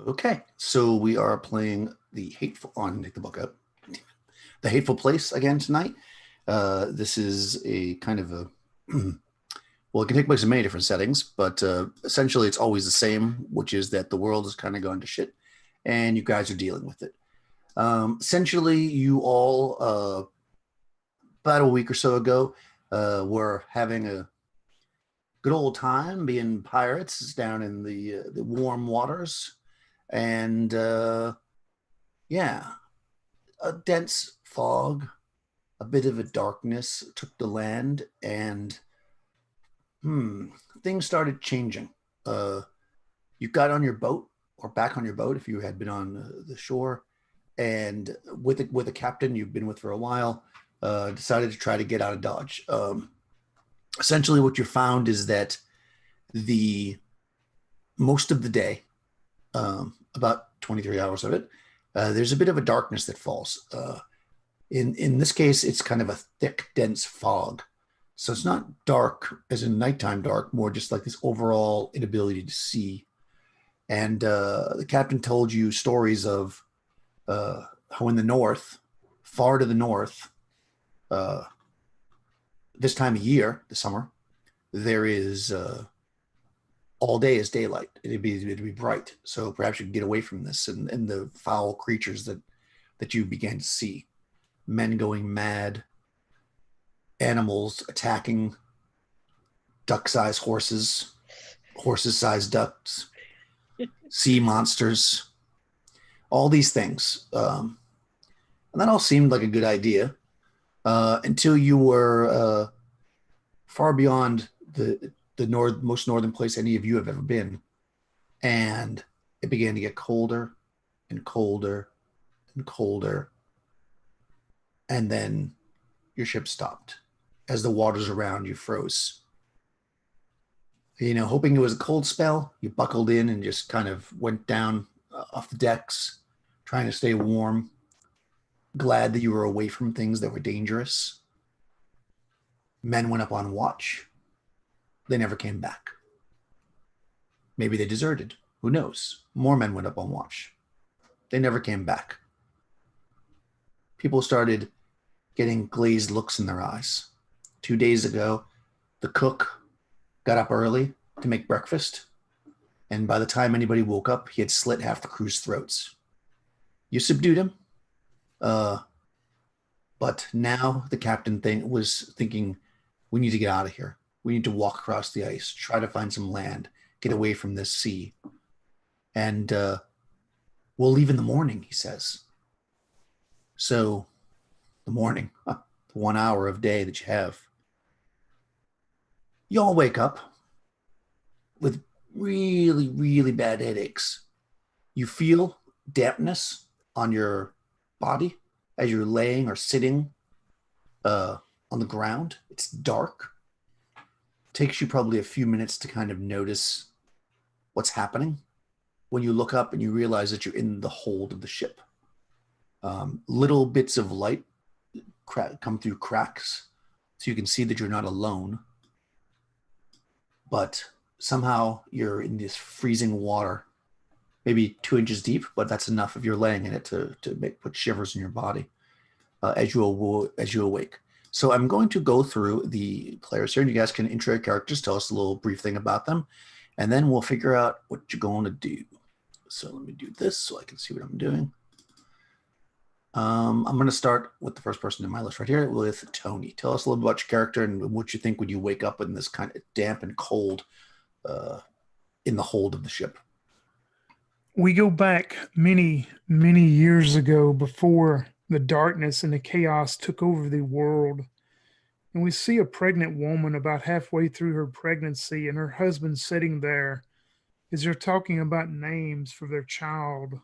Okay, so we are playing the Hateful on take the book up. The Hateful Place again tonight. This is a kind of a well, it can take place in many different settings, but essentially it's always the same, which is that the world has kind of gone to shit, and you guys are dealing with it. Essentially, you all about a week or so ago were having a good old time being pirates down in the warm waters, and yeah, a dense fog, a bit of a darkness took the land, and hmm, things started changing. Uh, you got on your boat or back on your boat if you had been on the shore, and with a captain you've been with for a while, decided to try to get out of Dodge. Essentially, what you found is that the most of the day, about 23 hours of it, there's a bit of a darkness that falls. In this case, it's kind of a thick, dense fog. So it's not dark as in nighttime dark, more just like this overall inability to see. And the captain told you stories of how in the north, far to the north, uh, this time of year, the summer, there is all day is daylight. It'd be bright. So perhaps you could get away from this and the foul creatures that you began to see. Men going mad, animals attacking duck-sized horses, horses-sized ducks, sea monsters, all these things. And that all seemed like a good idea until you were far beyond the most northern place any of you have ever been, and it began to get colder and colder and colder, and then your ship stopped as the waters around you froze. Hoping it was a cold spell, you buckled in and just kind of went down off the decks, trying to stay warm, glad that you were away from things that were dangerous. Men went up on watch. They never came back. Maybe they deserted. Who knows? More men went up on watch. They never came back. People started getting glazed looks in their eyes. 2 days ago, the cook got up early to make breakfast, and by the time anybody woke up, he had slit half the crew's throats. You subdued him, but now the captain was thinking, we need to get out of here. We need to walk across the ice, try to find some land, get away from this sea. And we'll leave in the morning, he says. So the morning, the 1 hour of day that you have, you all wake up with really, really bad headaches. You feel dampness on your body as you're laying or sitting on the ground. It's dark. It takes you probably a few minutes to kind of notice what's happening when you look up and you realize that you're in the hold of the ship. Little bits of light come through cracks so you can see that you're not alone, but somehow you're in this freezing water, maybe 2 inches deep, but that's enough if you're laying in it to put shivers in your body as you awake. So I'm going to go through the players here, and you guys can intro your characters, tell us a little brief thing about them, and then we'll figure out what you're going to do. So let me do this so I can see what I'm doing. I'm going to start with the first person in my list right here with Tony. Tell us a little bit about your character and what you think when you wake up in this kind of damp and cold in the hold of the ship. We go back many, many years ago before the darkness and the chaos took over the world. And we see a pregnant woman about halfway through her pregnancy, and her husband sitting there as they're talking about names for their child.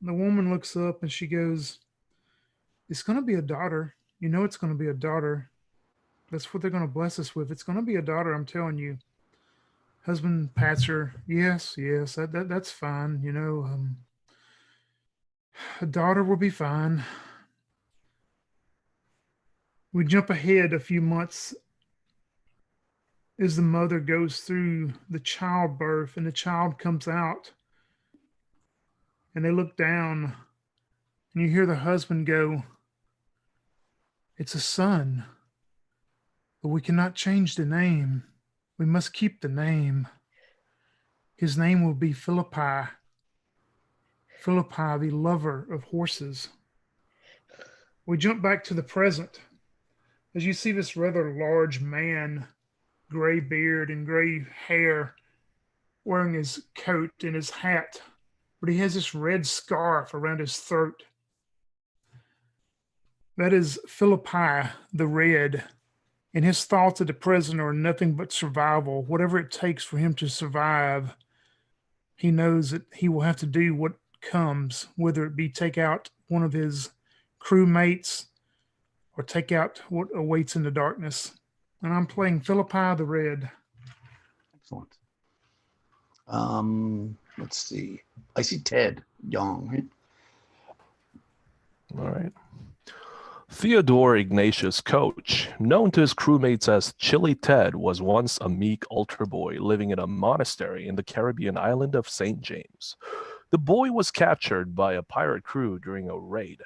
The woman looks up and she goes, "It's going to be a daughter. You know, it's going to be a daughter. That's what they're going to bless us with. It's going to be a daughter, I'm telling you." Husband pats her. "Yes, yes, that's fine. A daughter will be fine." We jump ahead a few months as the mother goes through the childbirth and the child comes out. and they look down, and you hear the husband go, "It's a son, but we cannot change the name. We must keep the name. His name will be Philippi. Philippi, the lover of horses." We jump back to the present as you see this rather large man, gray beard and gray hair, wearing his coat and his hat, but he has this red scarf around his throat. That is Philippi the Red, and his thoughts at the present are nothing but survival. Whatever it takes for him to survive, he knows that he will have to do what comes, whether it be take out one of his crewmates or take out what awaits in the darkness. And I'm playing Philippi the Red. Excellent. Let's see. I see Ted Young, right? All right. Theodore Ignatius Coach, known to his crewmates as Chili Ted, was once a meek altar boy living in a monastery in the Caribbean island of St. James. The boy was captured by a pirate crew during a raid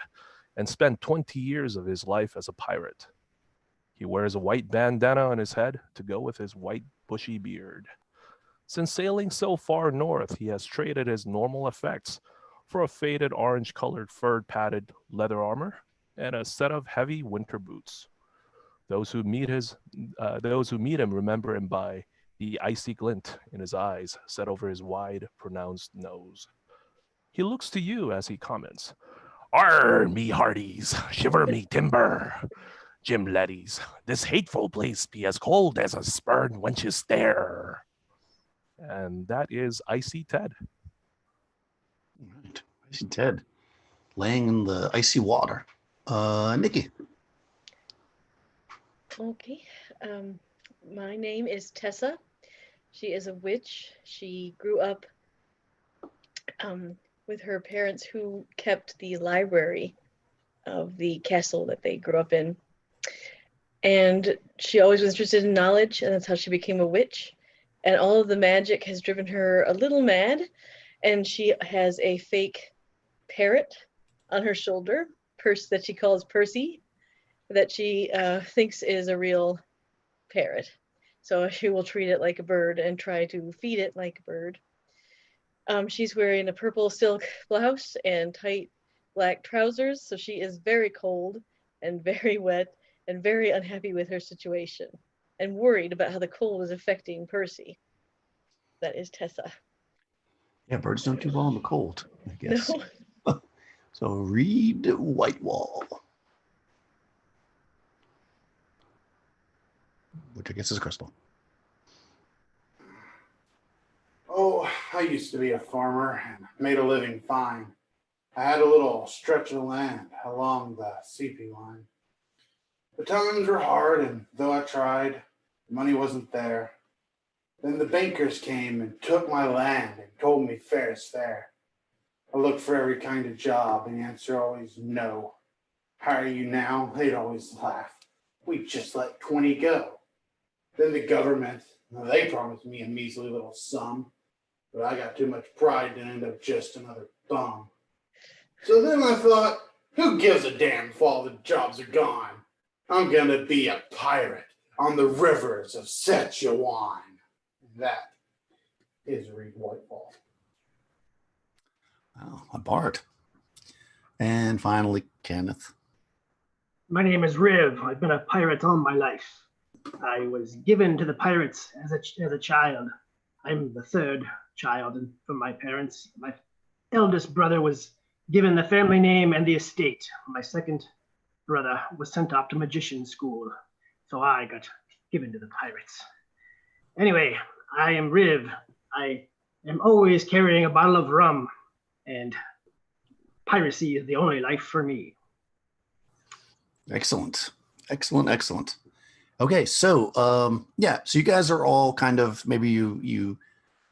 and spent 20 years of his life as a pirate. He wears a white bandana on his head to go with his white bushy beard. Since sailing so far north, he has traded his normal effects for a faded orange-colored fur padded leather armor and a set of heavy winter boots. Those who meet him remember him by the icy glint in his eyes set over his wide, pronounced nose. He looks to you as he comments, "Arr, me hearties, shiver me timber. Jim laddies, this hateful place be as cold as a spurred wench's stare." And that is Icy Ted. All right. Icy Ted, laying in the icy water. Nikki. Okay. My name is Tessa. She is a witch. She grew up with her parents who kept the library of the castle that they grew up in. And she always was interested in knowledge, and that's how she became a witch. And all of the magic has driven her a little mad, and she has a fake parrot on her shoulder, that she calls Percy, that she thinks is a real parrot. So she will treat it like a bird and try to feed it like a bird. She's wearing a purple silk blouse and tight black trousers, so she is very cold and very wet and very unhappy with her situation and worried about how the cold is affecting Percy. That is Tessa. Yeah, birds don't do well in the cold, I guess. No. So read Whitewall, which I guess is Crystal. Oh, I used to be a farmer and made a living fine. I had a little stretch of land along the CP line. The times were hard, and though I tried, the money wasn't there. Then the bankers came and took my land and told me fair is fair. I looked for every kind of job, and the answer always no. Hire you now? They'd always laugh. We just let 20 go. Then the government, they promised me a measly little sum, but I got too much pride to end up just another bum. So then I thought, who gives a damn if all the jobs are gone? I'm gonna be a pirate on the rivers of Sichuan. That is Reed Whitewall. Oh, a bard. And finally, Kenneth. My name is Riv. I've been a pirate all my life. I was given to the pirates as a child. I'm the third child from my parents. My eldest brother was given the family name and the estate. My second brother was sent off to magician school, so I got given to the pirates. Anyway, I am Riv. I am always carrying a bottle of rum, and piracy is the only life for me. Excellent. Excellent. Okay, so so you guys are all kind of, maybe you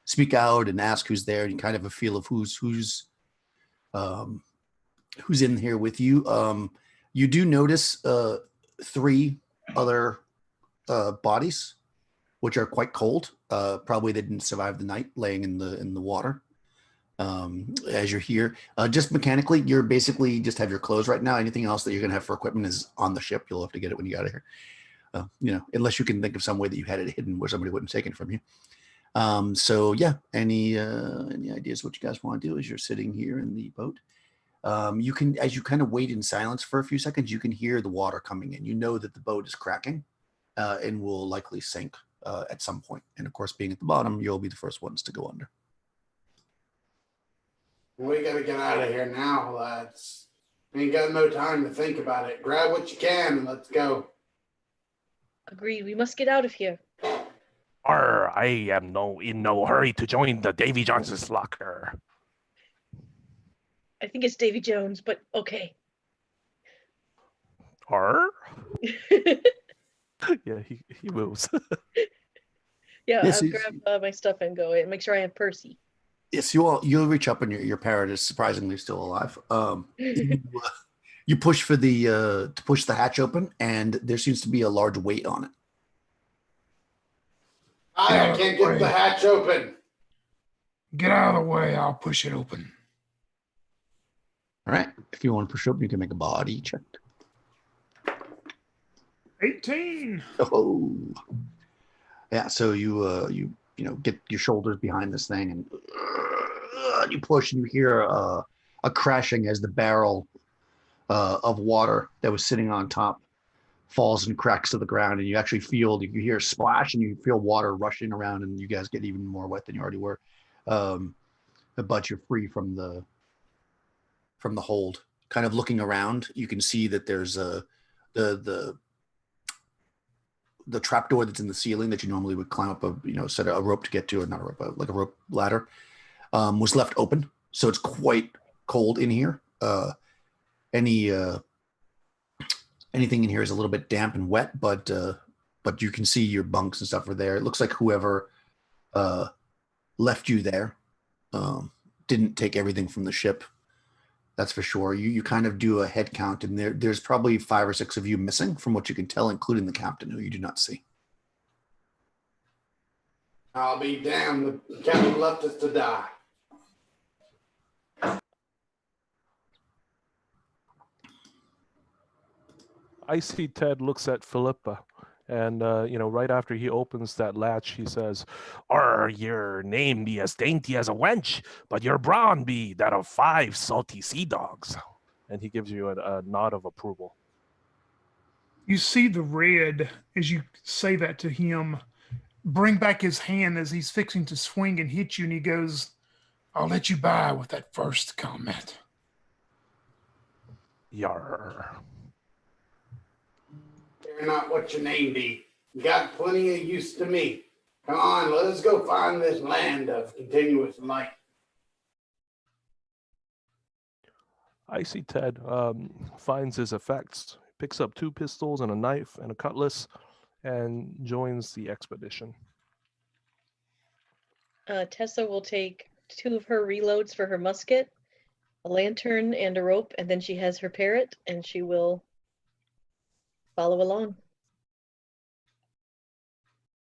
speak out and ask who's there, and you kind of have a feel of who's in here with you. You do notice 3 other bodies, which are quite cold. Probably they didn't survive the night laying in the water. as you're here. Just mechanically, you're basically just have your clothes right now. Anything else that you're going to have for equipment is on the ship. You'll have to get it when you get out of here. Unless you can think of some way that you had it hidden where somebody wouldn't take it from you. So yeah, any ideas what you guys want to do as you're sitting here in the boat? You can, as you kind of wait in silence for a few seconds, you can hear the water coming in. You know that the boat is cracking and will likely sink at some point. And of course, being at the bottom, you'll be the first ones to go under. We gotta get out of here now, lads. We ain't got no time to think about it. Grab what you can and let's go. Agreed. We must get out of here. I am in no hurry to join the Davy Jones's locker. I think it's Davy Jones, but okay. Yeah, he moves. Yeah, Yes, I'll grab my stuff and go and make sure I have Percy. Yes, you'll reach up and your parrot is surprisingly still alive. You push for the to push the hatch open, and there seems to be a large weight on it. I can't get the hatch open. Get out of the way. I'll push it open. All right. If you want to push open, you can make a body check. 18. Oh, yeah. So you get your shoulders behind this thing, and you push, and you hear a crashing as the barrel of water that was sitting on top falls and cracks to the ground, and you actually you hear a splash, and you feel water rushing around, and you guys get even more wet than you already were. But you're free from the hold. Kind of looking around, you can see that there's the trapdoor that's in the ceiling that you normally would climb up set a rope to get to, or not a rope, like a rope ladder, was left open. So it's quite cold in here. Anything in here is a little bit damp and wet, but you can see your bunks and stuff are there. It looks like whoever left you there didn't take everything from the ship. That's for sure. You kind of do a head count, and there's probably 5 or 6 of you missing from what you can tell, including the captain, who you do not see. I'll be damned. The captain left us to die. Icy Ted looks at Philippa, and right after he opens that latch, he says, your name be as dainty as a wench, but your brawn be that of 5 salty sea dogs." And he gives you a nod of approval. You see the red as you say that to him bring back his hand as he's fixing to swing and hit you, and he goes, "I'll let you by with that first comment." Yar. You're not what your name be. You got plenty of use to me. Come on, let us go find this land of continuous light. Icy Ted finds his effects, picks up 2 pistols and a knife and a cutlass, and joins the expedition. Tessa will take 2 of her reloads for her musket, a lantern and a rope, and then she has her parrot, and she will follow along.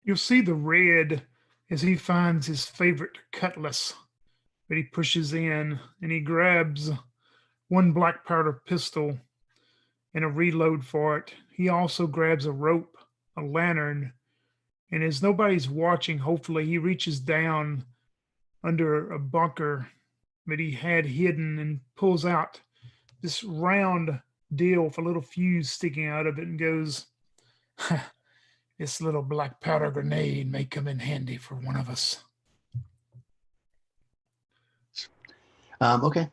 You'll see the red as he finds his favorite cutlass that he pushes in, and he grabs 1 black powder pistol and a reload for it. He also grabs a rope, a lantern, and as nobody's watching, hopefully, he reaches down under a bunker that he had hidden and pulls out this round deal with a little fuse sticking out of it and goes, "This little black powder grenade may come in handy for one of us." Okay.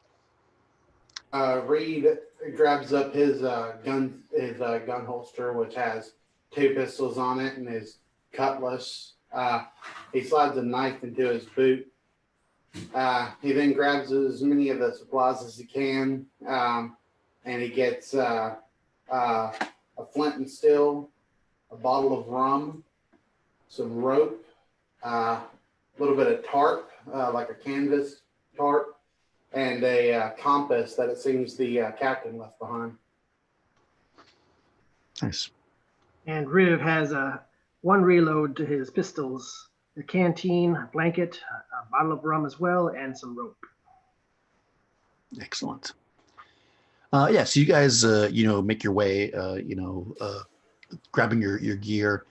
Reed grabs up his gun holster, which has 2 pistols on it, and his cutlass. He slides a knife into his boot. He then grabs as many of the supplies as he can, and he gets a flint and steel, a bottle of rum, some rope, a little bit of tarp, like a canvas tarp, and a compass that it seems the captain left behind. Nice. And Riv has 1 reload to his pistols, a canteen, a blanket, a bottle of rum as well, and some rope. Excellent. Yeah, so you guys, make your way, grabbing your gear,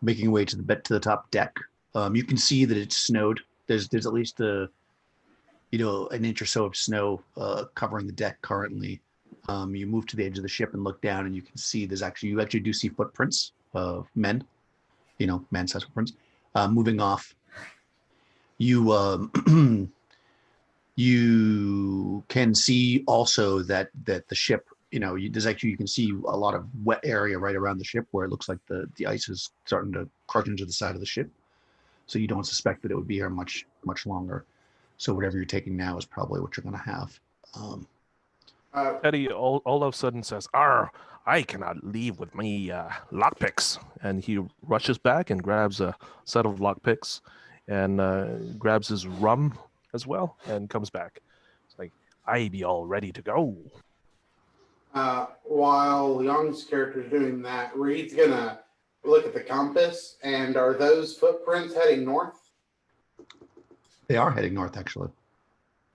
making your way to the top deck. You can see that it's snowed. There's at least an inch or so of snow covering the deck currently. You move to the edge of the ship and look down, and you can see you actually do see footprints of men, man-sized footprints, moving off. You you can see also that the ship, you can see a lot of wet area right around the ship where it looks like the ice is starting to crush into the side of the ship. So you don't suspect that it would be here much longer. So whatever you're taking now is probably what you're going to have. Eddie all of a sudden says, "Arr, I cannot leave with me lockpicks." And he rushes back and grabs a set of lockpicks and grabs his rum as well and comes back. It's like, I be all ready to go. While Young's character is doing that, Reed's going to look at the compass, and are those footprints heading north? They are heading north, actually.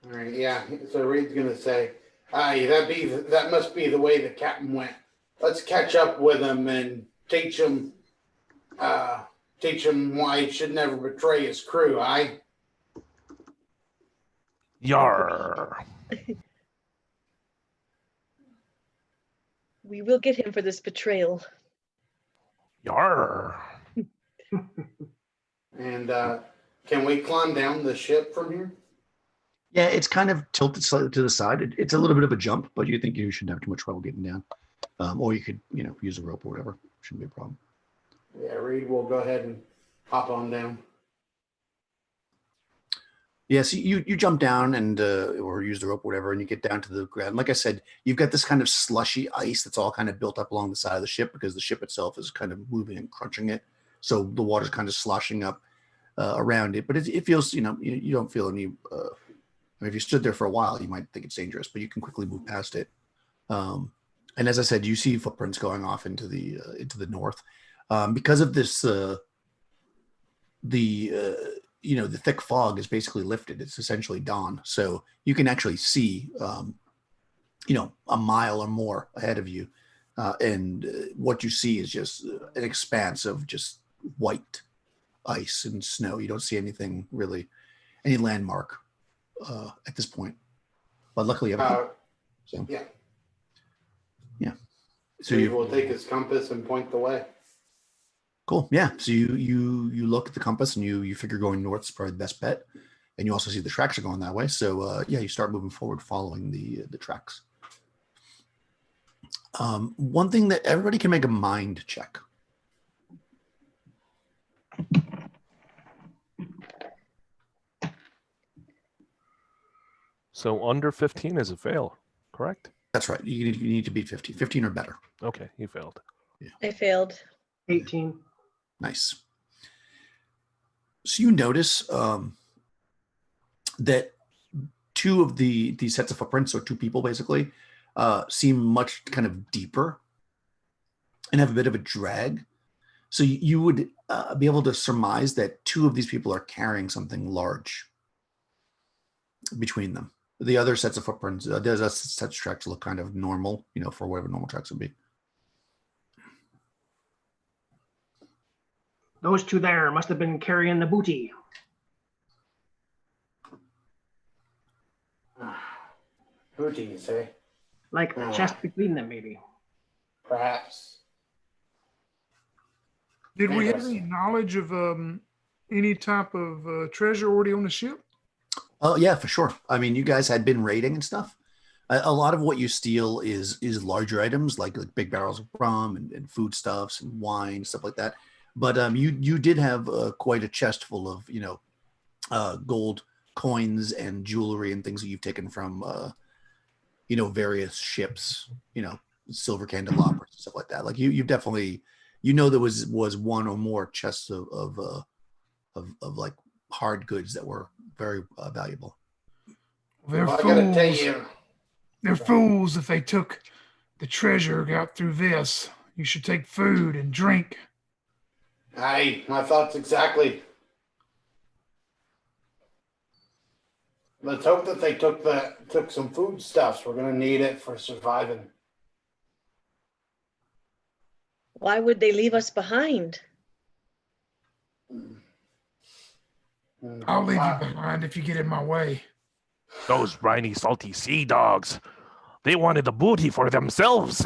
All right, yeah. So Reed's going to say, that must be the way the captain went. Let's catch up with him and teach him why he should never betray his crew, aye? Yar. We will get him for this betrayal. Yar. And can we climb down the ship from here? Yeah, it's kind of tilted slightly to the side. It's a little bit of a jump, but you think you shouldn't have too much trouble getting down. Or you could, use a rope or whatever. Shouldn't be a problem. Yeah, Reed will go ahead and hop on down. Yeah, so you jump down and or use the rope or whatever, and you get down to the ground. Like I said, you've got this kind of slushy ice that's all kind of built up along the side of the ship because the ship itself is kind of moving and crunching it. So the water's kind of sloshing up around it. But it feels, you don't feel any... if you stood there for a while, you might think it's dangerous, but you can quickly move past it. And as I said, you see footprints going off into the north because of this. The thick fog is basically lifted. It's essentially dawn, so you can actually see, a mile or more ahead of you, and what you see is just an expanse of just white ice and snow. You don't see anything really, any landmark at this point, but luckily you have so yeah. So you will take his compass and point the way. Cool. Yeah. So you look at the compass and you figure going north is probably the best bet, and you also see the tracks are going that way. So you start moving forward following the tracks. One thing that everybody can make a mind check. So under 15 is a fail, correct? That's right. You need to beat 15 or better. Okay, he failed. Yeah. I failed. 18. Nice. So you notice that two of these sets of footprints, or two people basically, seem much kind of deeper and have a bit of a drag. So you would be able to surmise that two of these people are carrying something large between them. The other sets of footprints, there's sets of tracks look kind of normal, for whatever normal tracks would be. Those two there must have been carrying the booty. Booty, you say? Like the chest between them, maybe. Perhaps. Did we have any knowledge of any type of treasure already on the ship? Oh yeah, for sure. I mean, you guys had been raiding and stuff. A lot of what you steal is larger items like big barrels of rum and foodstuffs and wine, stuff like that. But you did have quite a chest full of gold coins and jewelry and things that you've taken from various ships, silver candelabras and stuff like that. Like you definitely there was one or more chests of like hard goods that were very valuable. They're Well, I fools. gotta tell you, They're fools if they took the treasure got through this. You should take food and drink. aye, my thoughts exactly. Let's hope that they took some foodstuffs. We're gonna need it for surviving. Why would they leave us behind? I'll leave you behind if you get in my way. Those briny, salty sea dogs. They wanted the booty for themselves.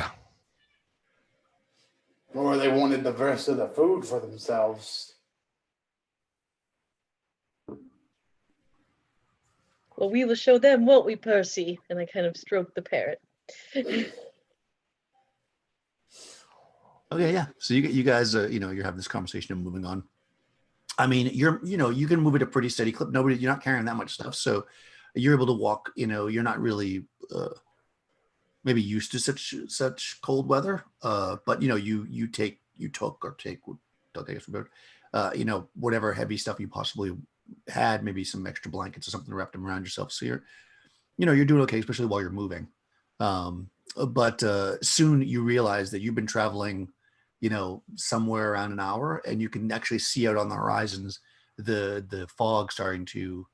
Or they wanted the rest of the food for themselves. Well, we will show them, won't we, Percy? And I kind of stroke the parrot. Okay, yeah. So you guys, you're having this conversation and moving on. I mean, you can move at a pretty steady clip. You're not carrying that much stuff, so you're able to walk. You're not really maybe used to such cold weather. But you whatever heavy stuff you possibly had, maybe some extra blankets or something wrapped them around yourself. So you're doing okay, especially while you're moving. But soon you realize that you've been traveling, somewhere around an hour, and you can actually see out on the horizons the fog starting to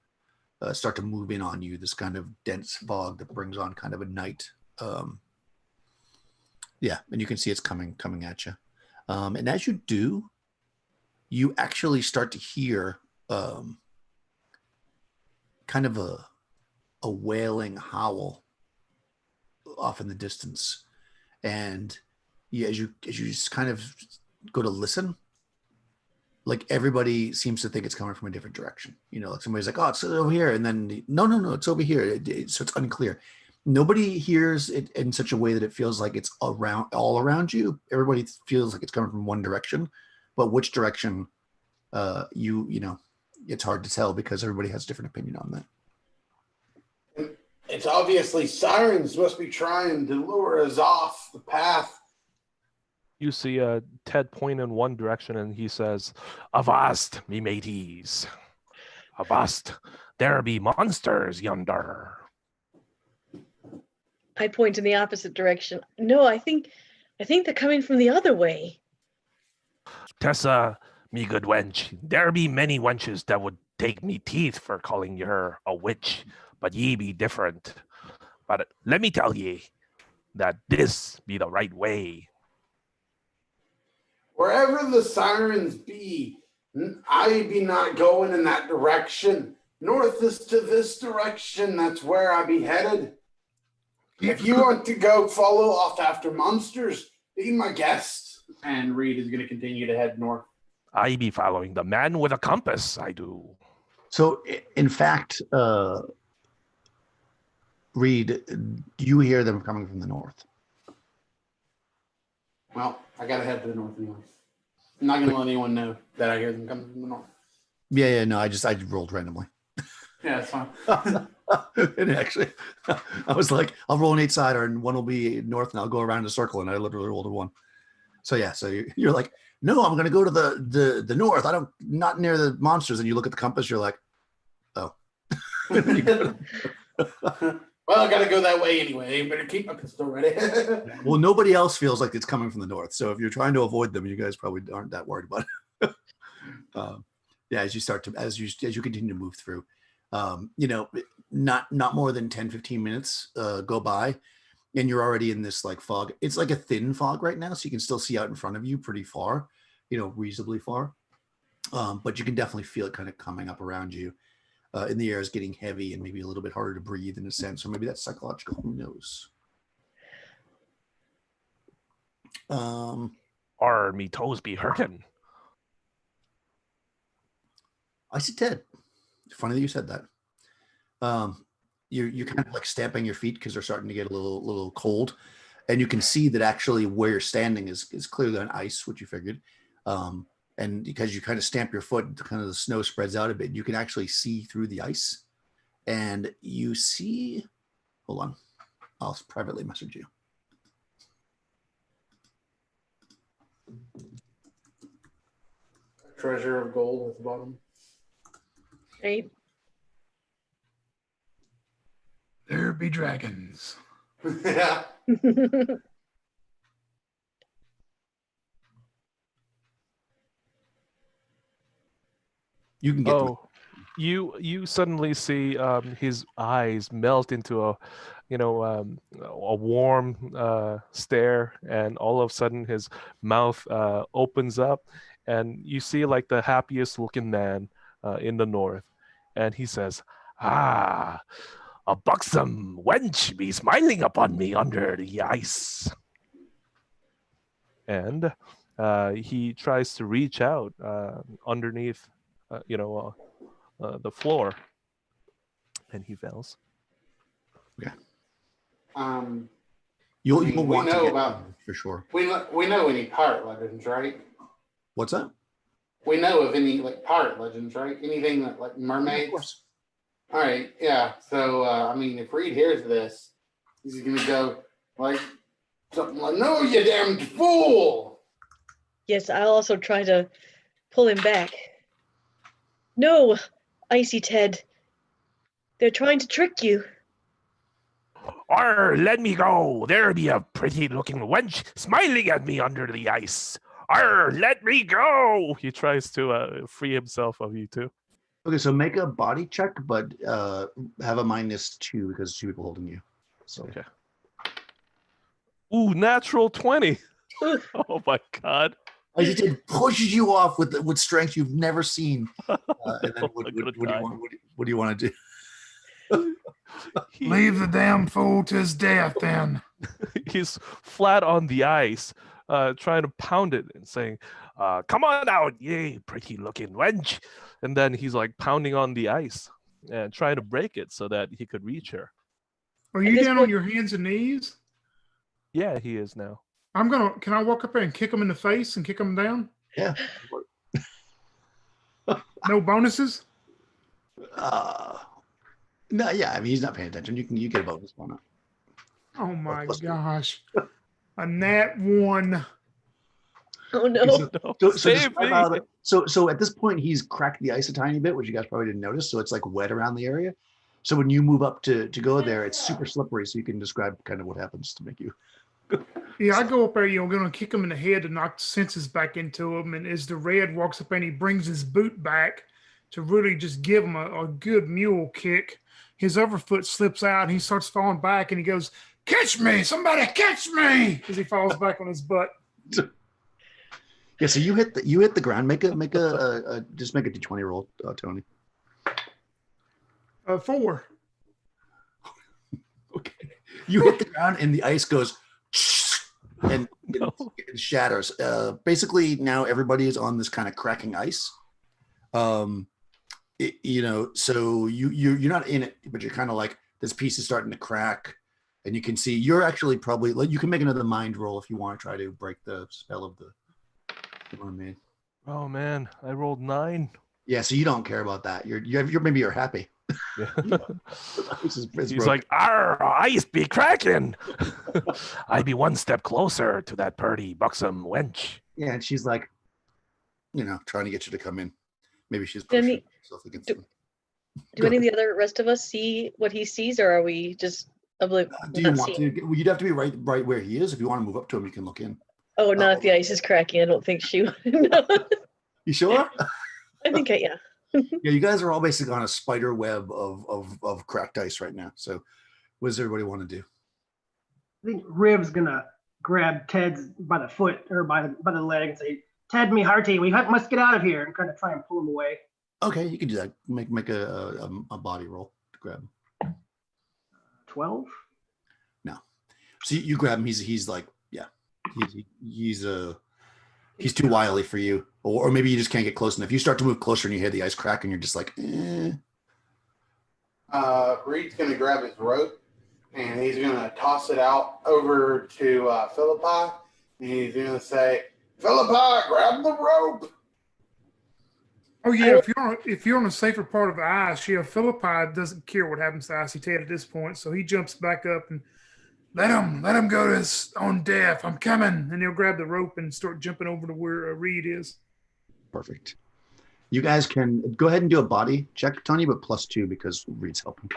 start to move in on you. This kind of dense fog that brings on kind of a night. And you can see it's coming at you. And as you do, you actually start to hear kind of a wailing howl off in the distance. And as you just kind of go to listen, like everybody seems to think it's coming from a different direction. Like somebody's like, oh, it's over here. And then no, it's over here. So it's unclear. Nobody hears it in such a way that it feels like it's all around you. Everybody feels like it's coming from one direction, but which direction, it's hard to tell because everybody has a different opinion on that. It's obviously sirens must be trying to lure us off the path. You see Ted point in one direction and he says, "Avast, me mateys. Avast, there be monsters yonder." I point in the opposite direction. No, I think they're coming from the other way. Tessa, me good wench, there be many wenches that would take me teeth for calling her a witch, but ye be different. But let me tell ye that this be the right way. Wherever the sirens be, I be not going in that direction. North is to this direction. That's where I be headed. If you want to go follow off after monsters, be my guest. And Reed is going to continue to head north. I be following the man with a compass, I do. So, in fact, Reed, you hear them coming from the north. Well, I got to head to the north anyway. I'm not going to let anyone know that I hear them coming from the north. Yeah, no, I rolled randomly. Yeah, that's fine. And actually, I was like, I'll roll an 8-sider and one will be north and I'll go around in a circle, and I literally rolled a 1. So yeah, so you're like, no, I'm going to go to the north. Not near the monsters. And you look at the compass, you're like, oh. Well, I got to go that way anyway. Better keep my pistol ready. Well, nobody else feels like it's coming from the north. So if you're trying to avoid them, you guys probably aren't that worried about it. As you continue to move through, not more than 10, 15 minutes go by, and you're already in this like fog. It's like a thin fog right now, so you can still see out in front of you pretty far, reasonably far. But you can definitely feel it kind of coming up around you. And the air is getting heavy and maybe a little bit harder to breathe in a sense, or maybe that's psychological. Who knows? Are me toes be hurting? I see Ted. Funny that you said that. You're kind of like stamping your feet because they're starting to get a little cold, and you can see that actually where you're standing is clearly on ice, which you figured. And because you kind of stamp your foot, kind of the snow spreads out a bit. You can actually see through the ice, and you see. Hold on, I'll privately message you. Treasure of gold at the bottom. Right? There be dragons. Yeah. You can get Oh, You suddenly see his eyes melt into a warm stare, and all of a sudden his mouth opens up, and you see like the happiest looking man in the north, and he says, "Ah, a buxom wench be smiling upon me under the ice." And he tries to reach out underneath, the floor, and he fails. Okay. You'll we want know to get about for sure. We know any pirate legends, right? What's that? We know of any like pirate legends, right? Anything that like mermaids. Yeah, of course. All right, yeah. So I mean, if Reed hears this, he's gonna go like something like, "No, you damned fool!" Yes, I'll also try to pull him back. No, Icy Ted. They're trying to trick you. Arr, let me go. There be a pretty looking wench smiling at me under the ice. Arr, let me go. He tries to free himself of you two. Okay, so make a body check, but have a -2 because 2 people holding you. So Okay. Ooh, natural 20. Oh my god. as he did, pushes you off with strength you've never seen. And then what do you want to do? Leave the damn fool to his death, then. He's flat on the ice, trying to pound it and saying, "Come on out, yay, pretty looking wench!" And then he's like pounding on the ice and trying to break it so that he could reach her. Are you down on your hands and knees? Yeah, he is now. Can I walk up there and kick him in the face and kick him down? Yeah. No bonuses? No, yeah. I mean, he's not paying attention. You get a bonus. Why not? Oh my gosh. A nat 1. Oh no. So at this point, he's cracked the ice a tiny bit, which you guys probably didn't notice. So it's like wet around the area. So when you move up to go there, it's super slippery. So you can describe kind of what happens to make you. Yeah, I go up there, I'm going to kick him in the head to knock the senses back into him. And as the red walks up and he brings his boot back to really just give him a good mule kick, his other foot slips out and he starts falling back and he goes, "Catch me! Somebody catch me!" as he falls back on his butt. Yeah, so you hit the ground. Make a just make a d20 roll, Tony. 4. Okay. You hit the ground and the ice goes and it shatters. Basically, now everybody is on this kind of cracking ice. So you're not in it, but you're kind of like this piece is starting to crack, and you can see you're actually probably you can make another mind roll if you want to try to break the spell of the mermaid. Oh man, I rolled 9. Yeah, so you don't care about that. You're happy. Yeah. He's like, "Arr, ice be cracking." I'd be one step closer to that pretty buxom wench. Yeah, and she's like, trying to get you to come in. Maybe she's pushing herself against him. Do any of the rest of us see what he sees, or are we just oblivious? Do you want to? Well, you'd have to be right where he is. If you want to move up to him, you can look in. Oh, not if the ice is cracking. I don't think she would know. You sure? I think yeah. Yeah, you guys are all basically on a spider web of cracked ice right now. So what does everybody want to do? I think Riv's gonna grab Ted's by the foot or by the leg and say, "Ted, me hearty, we must get out of here," and kind of try and pull him away. Okay, you can do that. Make a body roll to grab him. 12? No. So you grab him. He's like, yeah, he's too wily for you, or maybe you just can't get close enough. You start to move closer and you hear the ice crack, and you're just like, eh. Reed's gonna grab his rope and he's gonna toss it out over to Philippi, and he's gonna say, "Philippi, grab the rope." Oh yeah, if you're on a safer part of the ice, Philippi doesn't care what happens to Icy Ted at this point, so he jumps back up and let him go to his own death. I'm coming, and he'll grab the rope and start jumping over to where Reed is. Perfect. You guys can go ahead and do a body check, Tony, but +2 because Reed's helping.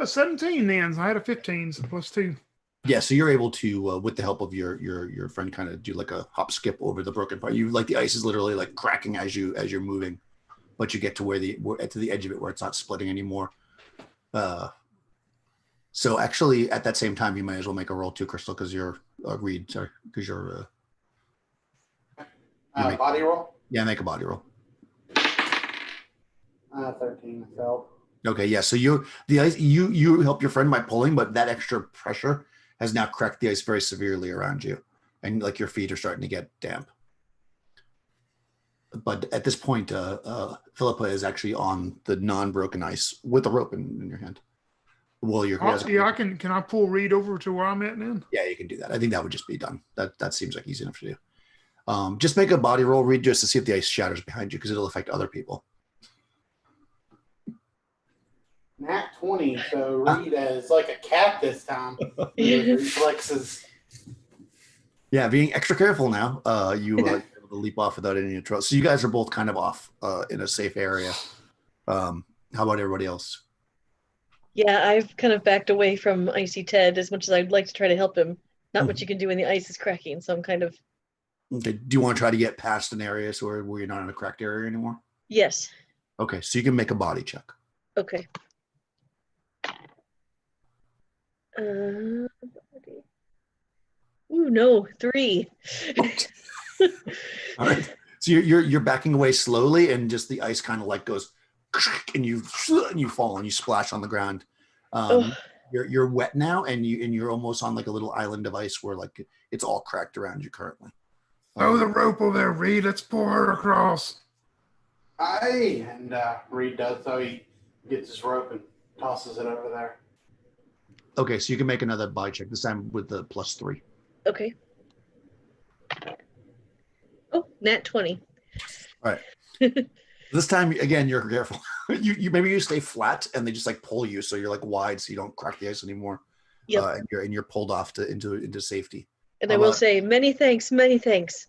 17 then. I had a 15, so +2. Yeah, so you're able to, with the help of your friend, kind of do like a hop skip over the broken part. You like the ice is literally like cracking as you're moving. but you get to to the edge of it where it's not splitting anymore. So actually, at that same time, you might as well make a roll too, Crystal, because you're Reed. Sorry, because you're body roll. Yeah, make a body roll. 13 felt. Okay, yeah. So you help your friend by pulling, but that extra pressure has now cracked the ice very severely around you, and like your feet are starting to get damp. But at this point, Philippa is actually on the non-broken ice with a rope in your hand. Well, Can I pull Reed over to where I'm at then? Yeah, you can do that. I think that would just be done. That seems like easy enough to do. Just make a body roll, Reed, just to see if the ice shatters behind you, because it'll affect other people. Nat 20, so Reed is like a cat this time. Reflexes. Yeah, being extra careful now. You are able to leap off without any trouble. So you guys are both kind of off in a safe area. How about everybody else? Yeah, I've kind of backed away from Icy Ted as much as I'd like to try to help him. Not much you can do when the ice is cracking, so I'm kind of... Okay. Do you want to try to get past an area where you're not in a cracked area anymore? Yes. Okay, so you can make a body check. Okay. Ooh, no, 3. All right. So you're backing away slowly, and just the ice kind of like goes, and you fall and you splash on the ground. You're wet now, and you're almost on like a little island of ice where like it's all cracked around you currently. Throw the rope over there, Reed. Let's pull her across. Aye, and Reed does, so he gets his rope and tosses it over there. Okay, so you can make another body check, this time with the +3. Okay. Oh, nat 20. All right. This time, again, you're careful. you maybe you stay flat, and they just like pull you, so you're like wide, so you don't crack the ice anymore. Yep. And you're pulled off into safety. And I will say, many thanks, many thanks.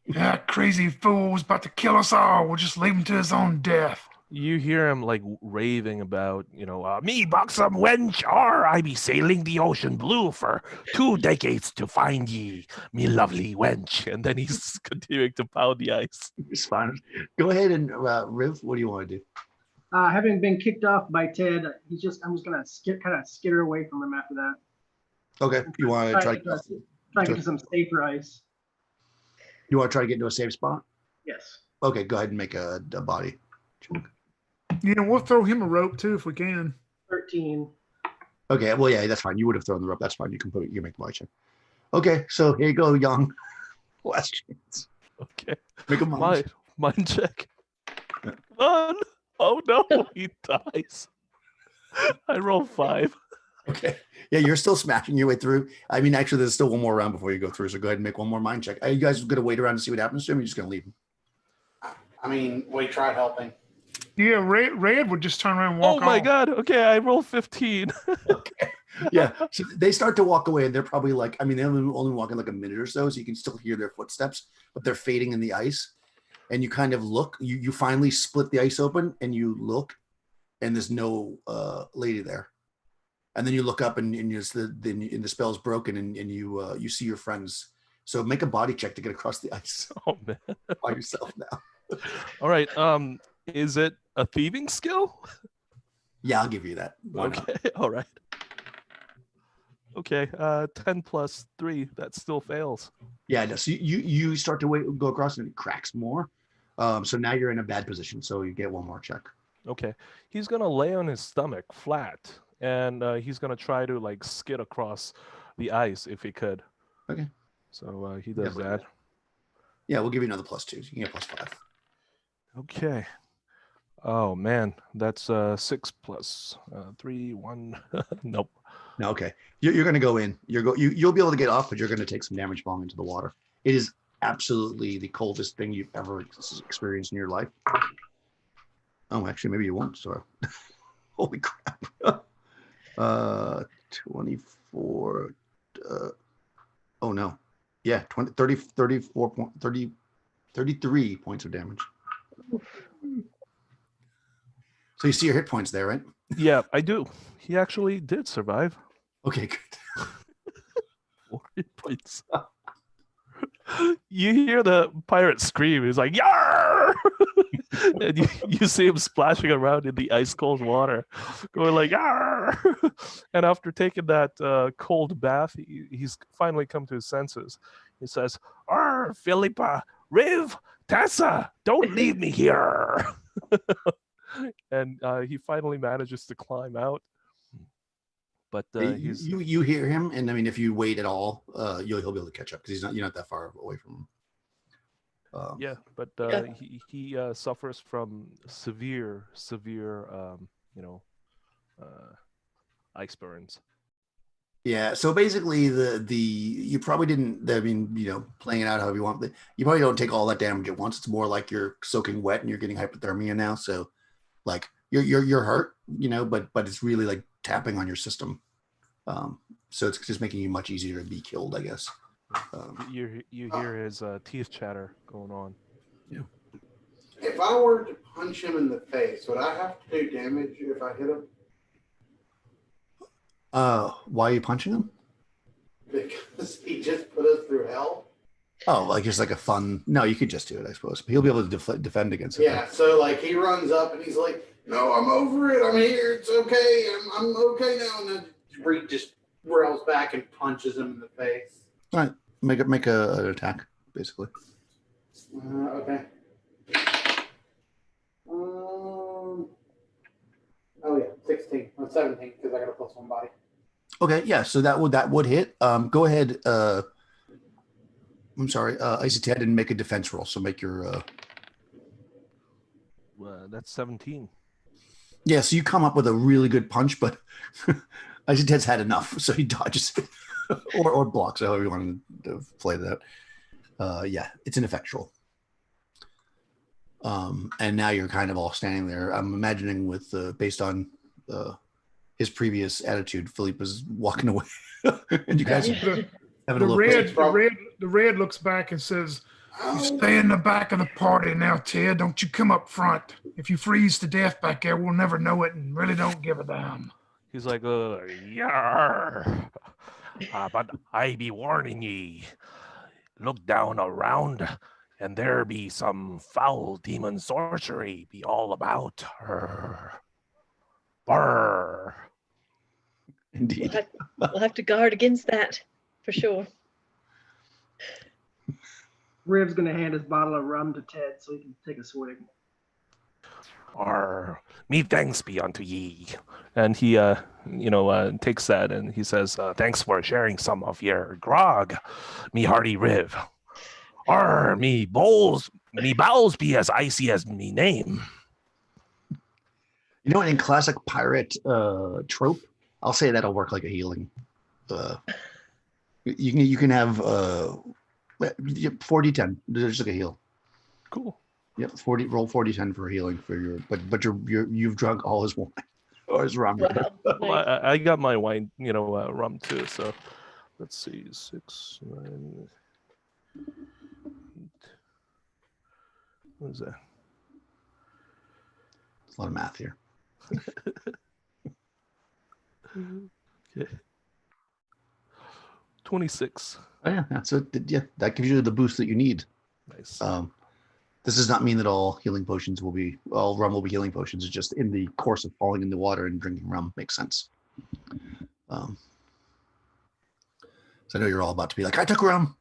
That crazy fool was about to kill us all. We'll just leave him to his own death. You hear him like raving about, me buxom wench, or I be sailing the ocean blue for 2 decades to find ye, me lovely wench. And then he's continuing to pound the ice. It's fine. Go ahead and Riv, what do you want to do? Having been kicked off by Ted, I'm just gonna skitter away from him after that. Okay. You want to try to get to some safer ice. You want to try to get into a safe spot? Yes. Okay, go ahead and make a body check. Yeah, we'll throw him a rope too if we can. 13. Okay, well, yeah, that's fine. You would have thrown the rope. That's fine. You make the body check. Okay, so here you go, Young. Last chance. Okay. Make a mind check. Come on. Oh no, he dies. I roll 5. Okay. Yeah, you're still smashing your way through. I mean, actually, there's still one more round before you go through, so go ahead and make one more mind check. Are you guys going to wait around to see what happens to him, or are you just going to leave him? I mean, we tried helping. Yeah, Red would just turn around and walk off. Oh my God. Okay, I rolled 15. Okay. Yeah. So they start to walk away, and they're probably like, I mean, they're only walking like a minute or so you can still hear their footsteps, but they're fading in the ice. And you kind of look, you finally split the ice open, and you look, and there's no lady there. And then you look up, and the spell's broken, and you see your friends. So make a body check to get across the ice. Oh man, by yourself now. All right. Is it a thieving skill? Yeah, I'll give you that. Why okay. not? All right. Okay. 10 plus 3. That still fails. Yeah. No, so you start to go across, and it cracks more. So now you're in a bad position. So you get one more check. Okay. He's gonna lay on his stomach flat, and he's gonna try to like skid across the ice if he could. Okay. So he does that. Yeah, we'll give you another +2. So you can get +5. Okay. Oh man, that's 6 plus 3, 1. Nope. No, okay. You're going to go in. You'll be able to get off, but you're going to take some damage falling into the water. It is absolutely the coldest thing you've ever experienced in your life. Oh, actually, maybe you won't. So, holy crap. 24. Oh no. Yeah, 33 points of damage. So you see your hit points there, right? Yeah, I do. He actually did survive. Okay, good. 4 hit points. You hear the pirate scream. He's like, "Yarr!" And you see him splashing around in the ice cold water, going like, "Arr!" And after taking that cold bath, he's finally come to his senses. He says, "Arr, Philippa, Riv, Tessa, don't leave me here." And he finally manages to climb out. But he's you hear him, and I mean, if you wait at all, he'll be able to catch up because you're not that far away from him. Yeah, but he suffers from severe ice burns. Yeah, so basically the you probably didn't. I mean, playing it out however you want, but you probably don't take all that damage at once. It's more like you're soaking wet and you're getting hypothermia now. So, like you're hurt, but it's really like tapping on your system. So it's just making you much easier to be killed, I guess. You hear his teeth chatter going on. Yeah. If I were to punch him in the face, would I have to do damage if I hit him? Why are you punching him? Because he just put us through hell. Oh, like it's like a fun. No, you could just do it, I suppose. But he'll be able to defend against it. Yeah. Right? So like he runs up and he's like, "No, I'm over it. I'm here. It's okay. I'm okay now." And then Reed just rails back and punches him in the face. All right, make an attack, basically. Okay. Oh yeah, 16. Or 17 because I got a +1 body. Okay, yeah. So that would hit. Go ahead. I'm sorry, Icy Ted, and make a defense roll. So make your. That's 17. Yeah, so you come up with a really good punch, but Icy Ted's had enough, so he dodges it. or blocks, however you want to play that. Yeah, it's ineffectual. And now you're kind of all standing there. I'm imagining based on his previous attitude, Philippe was walking away, and you guys are having a little. The red looks back and says, "You stay in the back of the party now, Ted. Don't you come up front. If you freeze to death back there, we'll never know it and really don't give a damn." He's like, "Yarr. But I be warning ye. Look down around, and there be some foul demon sorcery be all about her. Brr." Indeed. We'll have to guard against that, for sure. Riv's gonna hand his bottle of rum to Ted so he can take a swig. Me thanks be unto ye. And he, takes that and he says, "Thanks for sharing some of your grog, me hearty Riv. Me bowls be as icy as me name." In classic pirate trope, I'll say that'll work like a healing. You can have 4d10. There's like a heal. Cool. Yep, roll 4d10 for healing for your, but you've drunk all his wine or his rum. Wow. Well, I got my wine, rum too. So let's see, 6, 9, 8. What is that? It's a lot of math here. Okay. 26. Oh yeah, that gives you the boost that you need. Nice. This does not mean that all rum will be healing potions. It's just in the course of falling in the water and drinking rum makes sense. So I know you're all about to be like, "I took rum."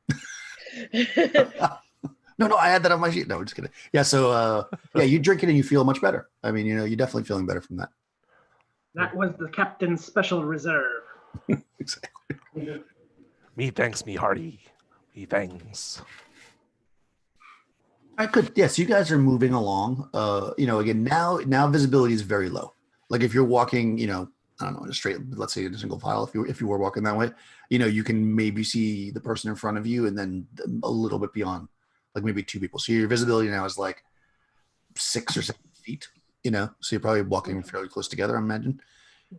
No, I had that on my sheet. No, I'm just kidding. Yeah, so you drink it and you feel much better. I mean, you're definitely feeling better from that. That was the captain's special reserve. Exactly. Me thanks, me hearty. Me thanks. I could, yes. You guys are moving along. Again, now visibility is very low. Like if you're walking, I don't know, in a straight, let's say in a single file. If you were walking that way, you can maybe see the person in front of you, and then a little bit beyond, like maybe 2 people. So your visibility now is like 6 or 7 feet. So you're probably walking fairly close together, I imagine.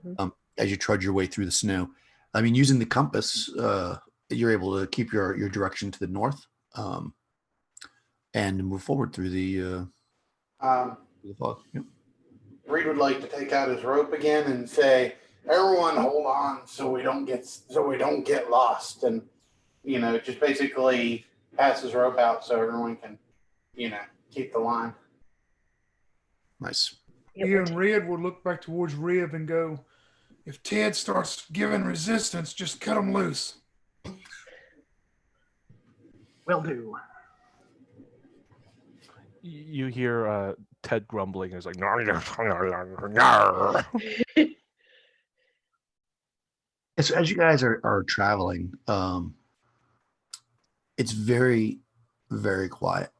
Mm-hmm. As you trudge your way through the snow. I mean, using the compass, you're able to keep your direction to the north. And move forward through the fog. Yep. Reed would like to take out his rope again and say, "Everyone, hold on, so we don't get lost," and just basically pass his rope out so everyone can, keep the line. Nice. You and Red will look back towards Riv and go, if Ted starts giving resistance, just cut him loose. Will do. You hear Ted grumbling. He's like, "Nar." As you guys are traveling, it's very, very quiet.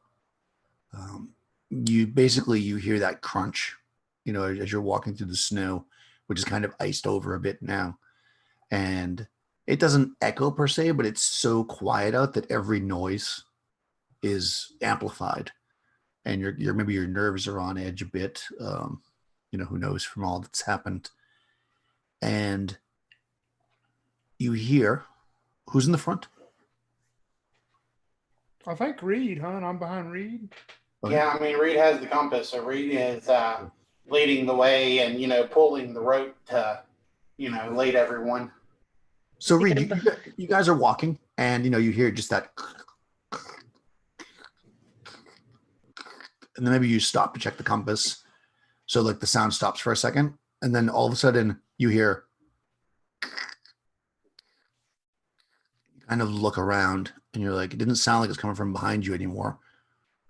You hear that crunch, as you're walking through the snow, which is kind of iced over a bit now. And it doesn't echo per se, but it's so quiet out that every noise is amplified. And maybe your nerves are on edge a bit. Who knows from all that's happened. And you hear, who's in the front? I think Reed, huh? And I'm behind Reed. Okay. Yeah, I mean, Reed has the compass, so Reed is leading the way and, pulling the rope to, lead everyone. So Reed, you guys are walking and, you hear just that. And then maybe you stop to check the compass. So like the sound stops for a second. And then all of a sudden you hear, you kind of look around and you're like, it didn't sound like it's coming from behind you anymore.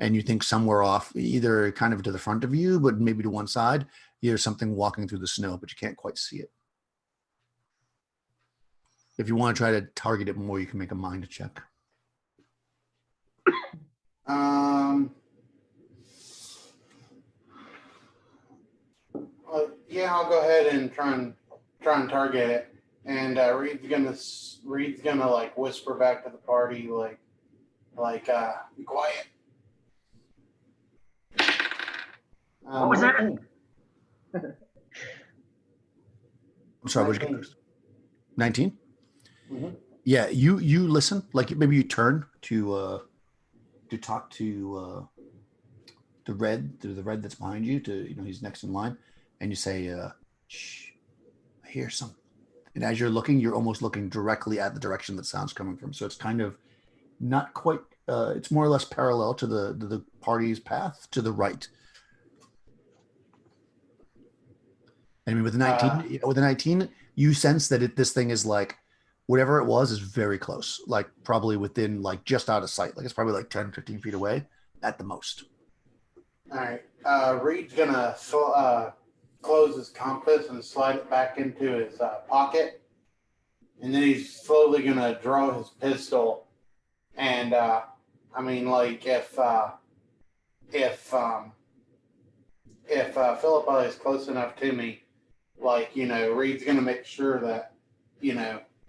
And you think somewhere off, either kind of to the front of you, but maybe to one side, you hear something walking through the snow, but you can't quite see it. If you want to try to target it more, you can make a mind check. Yeah, I'll go ahead and try and target it. And Reed's gonna like whisper back to the party, like be quiet. What was that? I'm sorry, what did you get? 19? Mm-hmm. Yeah, you listen, like maybe you turn to talk to the red that's behind you, he's next in line, and you say, shh, I hear something. And as you're looking, you're almost looking directly at the direction that sound's coming from. So it's kind of not quite, it's more or less parallel to the party's path to the right. I mean, with the 19, you sense that this thing is like, whatever it was is very close, like probably within like just out of sight. Like it's probably like 10, 15 feet away at the most. All right. Reed's gonna close his compass and slide it back into his pocket, and then he's slowly gonna draw his pistol. And I mean, like if Philippa is close enough to me, like Reed's gonna make sure that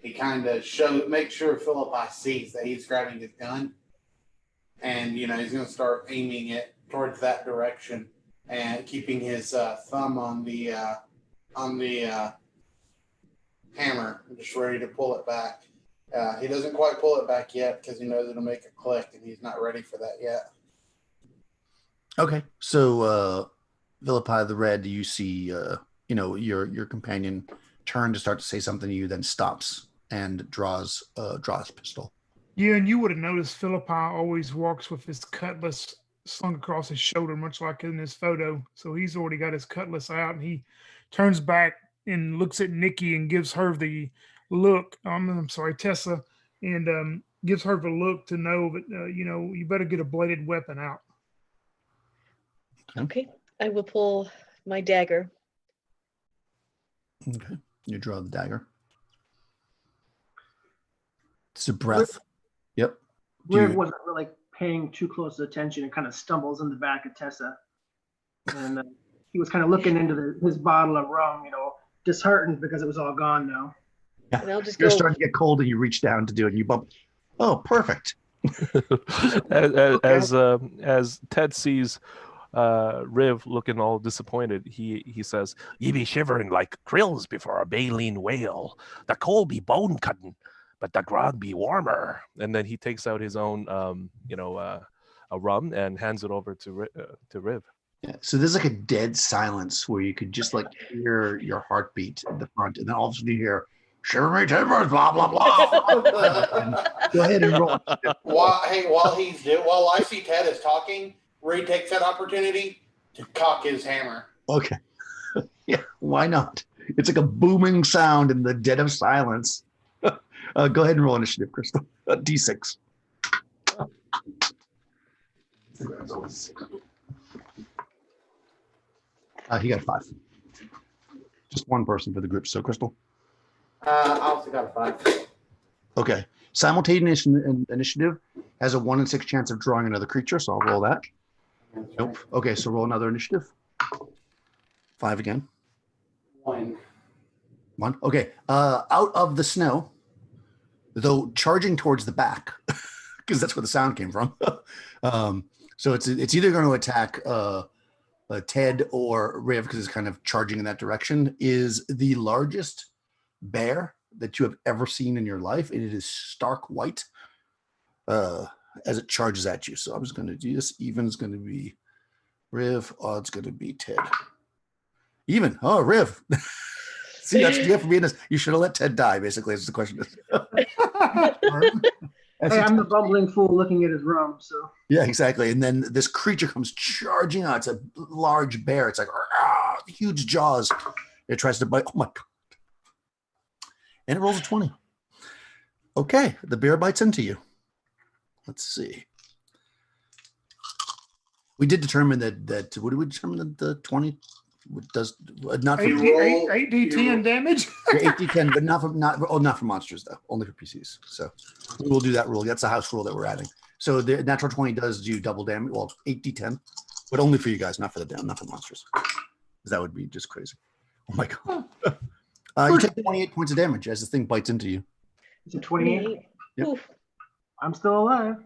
he kind of make sure Philippa sees that he's grabbing his gun, and he's gonna start aiming it towards that direction and keeping his thumb on the hammer, just ready to pull it back. He doesn't quite pull it back yet because he knows it'll make a click, and he's not ready for that yet. Okay, so Philippi the Red, you see, your companion turn to start to say something to you, then stops and draws pistol. Yeah, and you would have noticed Philippi always walks with his cutlass slung across his shoulder, much like in his photo. So he's already got his cutlass out, and he turns back and looks at Nikki and gives her the look. I'm sorry, Tessa, and gives her the look to know that you better get a bladed weapon out. Okay, I will pull my dagger. Okay, you draw the dagger. It's a breath. Yep. Riv wasn't really paying too close attention and kind of stumbles in the back of Tessa. And he was kind of looking into his bottle of rum, disheartened because it was all gone now. Yeah. And I'll just You're go. starting to get cold and you reach down to do it and you bump. Oh, perfect. as Ted sees Riv looking all disappointed, he says, "Ye be shivering like krills before a baleen whale. The cold be bone cutting, but the grog be warmer." And then he takes out his own, a rum and hands it over to Riv. Yeah. So there's like a dead silence where you could just like hear your heartbeat at the front, and then all of a sudden you hear "Shiver me timbers," blah blah blah. Go ahead and roll. While I see Ted is talking, Reed takes that opportunity cock his hammer. Okay. Yeah, why not? It's like a booming sound in the dead of silence. Go ahead and roll initiative, Crystal. D6. He got 5. Just one person for the group. So, Crystal. I also got a 5. Okay. Simultaneous initiative has a 1 in 6 chance of drawing another creature, so I'll roll that. Nope. Okay, so roll another initiative. 5 again. 1. 1. Okay. Out of the snow, though charging towards the back, because that's where the sound came from. So it's either going to attack Ted or Riv, because it's kind of charging in that direction, is the largest bear that you have ever seen in your life, and it is stark white as it charges at you. So I'm just going to do this. Even is going to be Riv. Odd's going to be Ted. Even. Oh, Riv. See, that's the for being this. You should have let Ted die, basically, is the question. Hey, I'm the bumbling fool looking at his rum, so. Yeah, exactly. And then this creature comes charging out. It's a large bear. It's like, huge jaws. It tries to bite. Oh, my God. And it rolls a 20. Okay, the bear bites into you. Let's see. We did determine that what did we determine that the 20 does not for 8d10 damage? 8d10, but not for monsters though, only for PCs. So we will do that rule. That's a house rule that we're adding. So the natural 20 does do double damage. Well, 8d10, but only for you guys, not for monsters. Because that would be just crazy. Oh my God. You take 28 points of damage as the thing bites into you. Is it 28? Yep. I'm still alive.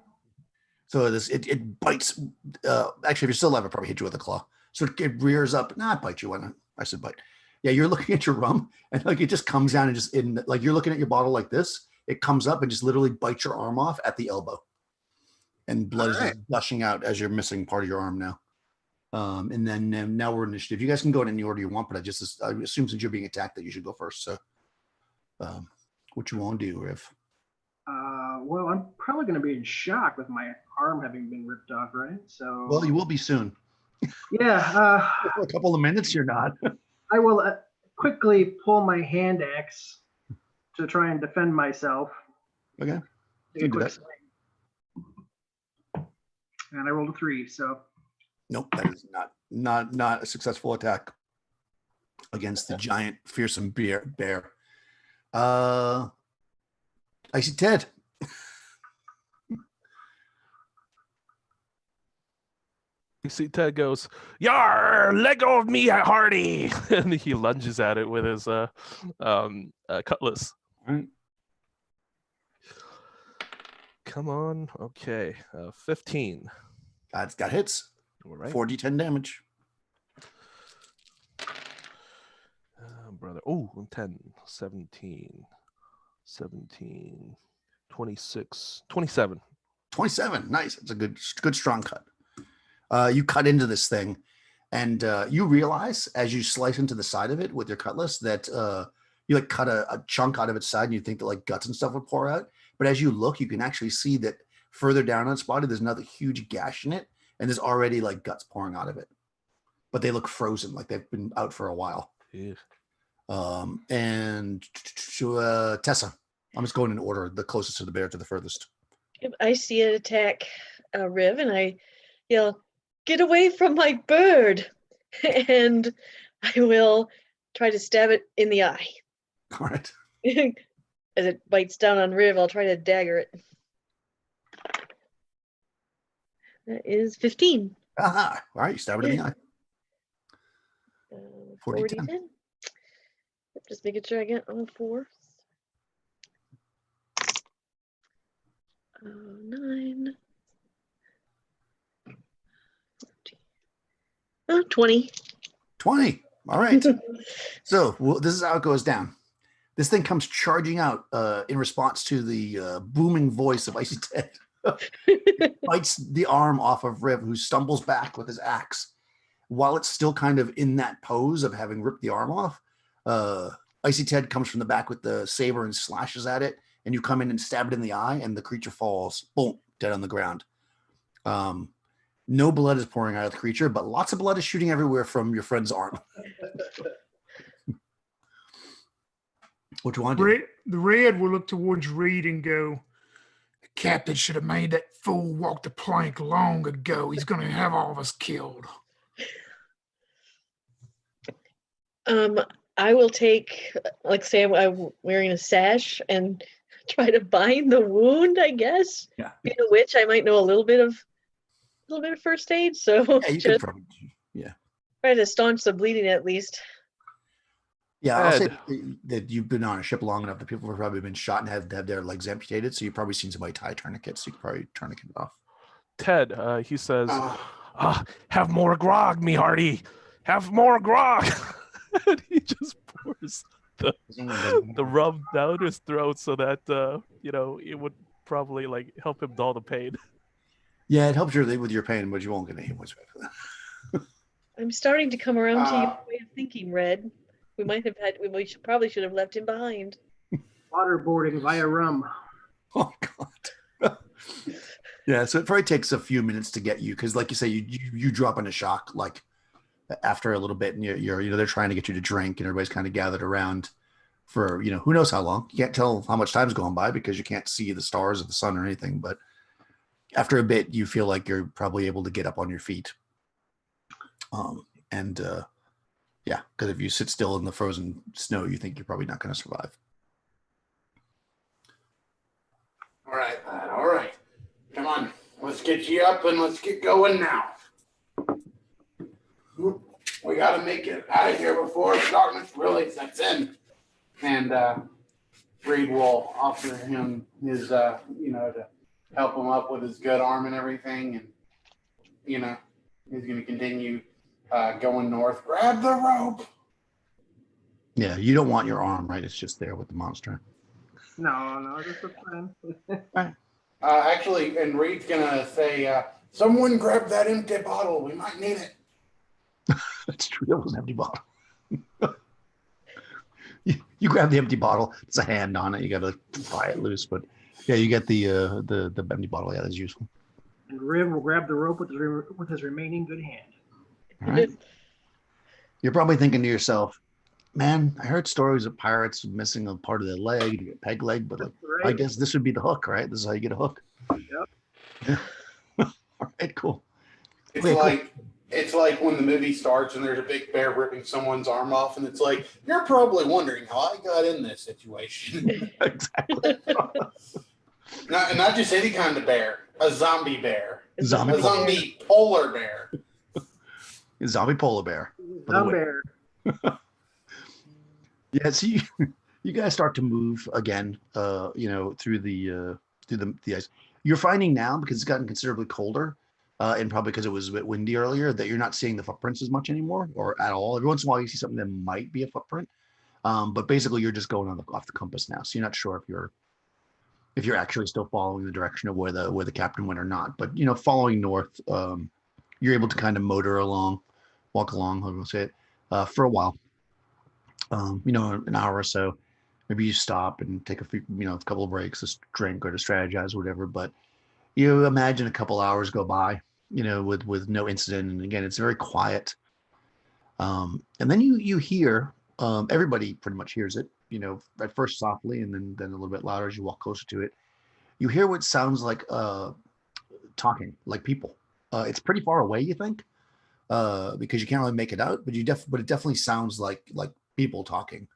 So it bites. Actually, if you're still alive, it probably hit you with a claw. So it rears up. Nah, it bites you. Why not? I said bite. Yeah, you're looking at your rum, and like it just comes down and just like you're looking at your bottle like this. It comes up and just literally bites your arm off at the elbow, and blood is just gushing out as you're missing part of your arm now. And then now we're in initiative. You guys can go in any order you want, but I assume since you're being attacked that you should go first. So, what you want to do, Riv? Well, I'm probably going to be in shock with my arm having been ripped off, right? So. Well, you will be soon. Yeah. For a couple of minutes, you're not. I will quickly pull my hand axe to try and defend myself. Okay. Take a quick swing. And I rolled a 3, so. Nope, that is not a successful attack against the giant, fearsome bear. I see Ted. You see Ted goes, "Yar, let go of me, Hardy!" And he lunges at it with his cutlass. Right. Come on, okay, 15. That's got hits. All right. 4d10 damage. Brother. Oh, 10, 17, 26, 27. 27. Nice. It's a good strong cut. You cut into this thing, and you realize as you slice into the side of it with your cutlass that you like cut a chunk out of its side, and you think that like guts and stuff would pour out. But as you look, you can actually see that further down on its body, there's another huge gash in it, and there's already like guts pouring out of it. But they look frozen, like they've been out for a while. Yeah. And Tessa, I'm just going in order, the closest to the bear to the furthest. I see it attack Riv, and I yell, "Get away from my bird!" And I will try to stab it in the eye. All right. As it bites down on Riv, I'll try to dagger it. That is 15. Aha. All right, you stab it in the eye. 4d10. Just making sure I get all 4. 9. 20. 20. All right. So this is how it goes down. This thing comes charging out in response to the booming voice of Icy Ted. It bites the arm off of Riv, who stumbles back with his axe. While it's still kind of in that pose of having ripped the arm off, Icy Ted comes from the back with the saber and slashes at it, and you come in and stab it in the eye, and the creature falls, boom, dead on the ground. No blood is pouring out of the creature, but lots of blood is shooting everywhere from your friend's arm. What do you want to do? The red will look towards Reed and go, the captain should have made that fool walk the plank long ago. He's going to have all of us killed. I will take, like, say I'm wearing a sash and try to bind the wound, I guess. Yeah. Being a witch, I might know a little bit of first aid, so Yeah, you could probably. Yeah. try to staunch the bleeding at least. Yeah, I'll say Ed. that you've been on a ship long enough that people have probably been shot and have their legs amputated. So you've probably seen somebody tie tourniquets. So you could probably tourniquet it off. Ted, he says, have more grog, me hearty. Have more grog. And he just pours the rum down his throat so that, it would probably like help him dull the pain. Yeah, it helps with your pain, but you won't get any much better. I'm starting to come around to your way of thinking, Red. We probably should have left him behind. Waterboarding via rum. Oh God. Yeah, so it probably takes a few minutes to get you because, like you say, you drop into shock like after a little bit, and you're they're trying to get you to drink, and everybody's kind of gathered around for who knows how long. You can't tell how much time's going by because you can't see the stars or the sun or anything. But after a bit, you feel like you're probably able to get up on your feet. Yeah, because if you sit still in the frozen snow, you think you're probably not going to survive. All right, lad. All right. Come on. Let's get you up and let's get going now. We got to make it out of here before darkness really sets in. And Reed will offer him his, to help him up with his good arm and everything. And, he's going to continue going north. Grab the rope. Yeah, you don't want your arm, right? It's just there with the monster. No, that's a plan. Right. Actually, and Reed's going to say, someone grab that empty bottle. We might need it. That's true. That was an empty bottle. you grab the empty bottle. It's a hand on it. You got to pry it loose. But yeah, you get the empty bottle. Yeah, that's useful. And Riv will grab the rope with his remaining good hand. All right. You're probably thinking to yourself, man, I heard stories of pirates missing a part of their leg to get peg leg, but I guess this would be the hook, right? This is how you get a hook. Yep. Yeah. All right, cool. It's like when the movie starts and there's a big bear ripping someone's arm off, and it's like, you're probably wondering how I got in this situation. Exactly. Not just any kind of bear, a zombie bear. Zombie polar bear. Zombie polar bear. Bear. Yeah, so you guys start to move again, through the ice. You're finding now, because it's gotten considerably colder, and probably because it was a bit windy earlier, that you're not seeing the footprints as much anymore, or at all. Every once in a while, you see something that might be a footprint, but basically you're just going off the compass now. So you're not sure if you're actually still following the direction of where the captain went or not. But following north, you're able to kind of walk along, how do I say it, for a while. An hour or so. Maybe you stop and take a couple of breaks to drink or to strategize or whatever. But you imagine a couple hours go by, with no incident. And again, it's very quiet. And then you hear, everybody pretty much hears it, at first softly and then a little bit louder as you walk closer to it. You hear what sounds like talking, like people. It's pretty far away, you think, because you can't really make it out, but it definitely sounds like people talking.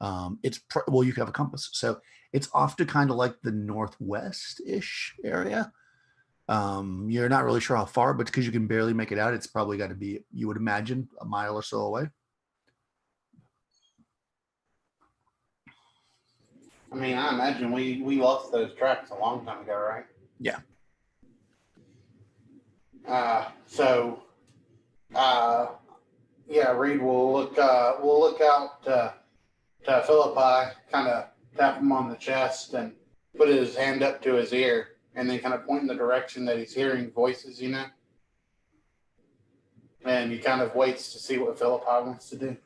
You have a compass, so it's off to kind of like the northwest-ish area. You're not really sure how far, but because you can barely make it out, it's probably got to be, you would imagine, a mile or so away. I mean, I imagine we lost those tracks a long time ago, right? Yeah. Reed will look out to Philippi, kind of tap him on the chest and put his hand up to his ear, and then kind of point in the direction that he's hearing voices, And he kind of waits to see what Philippi wants to do.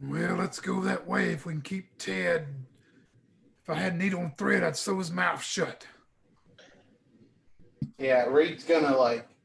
Well, let's go that way if we can keep Ted. If I had a needle and thread, I'd sew his mouth shut. Yeah, Reed's gonna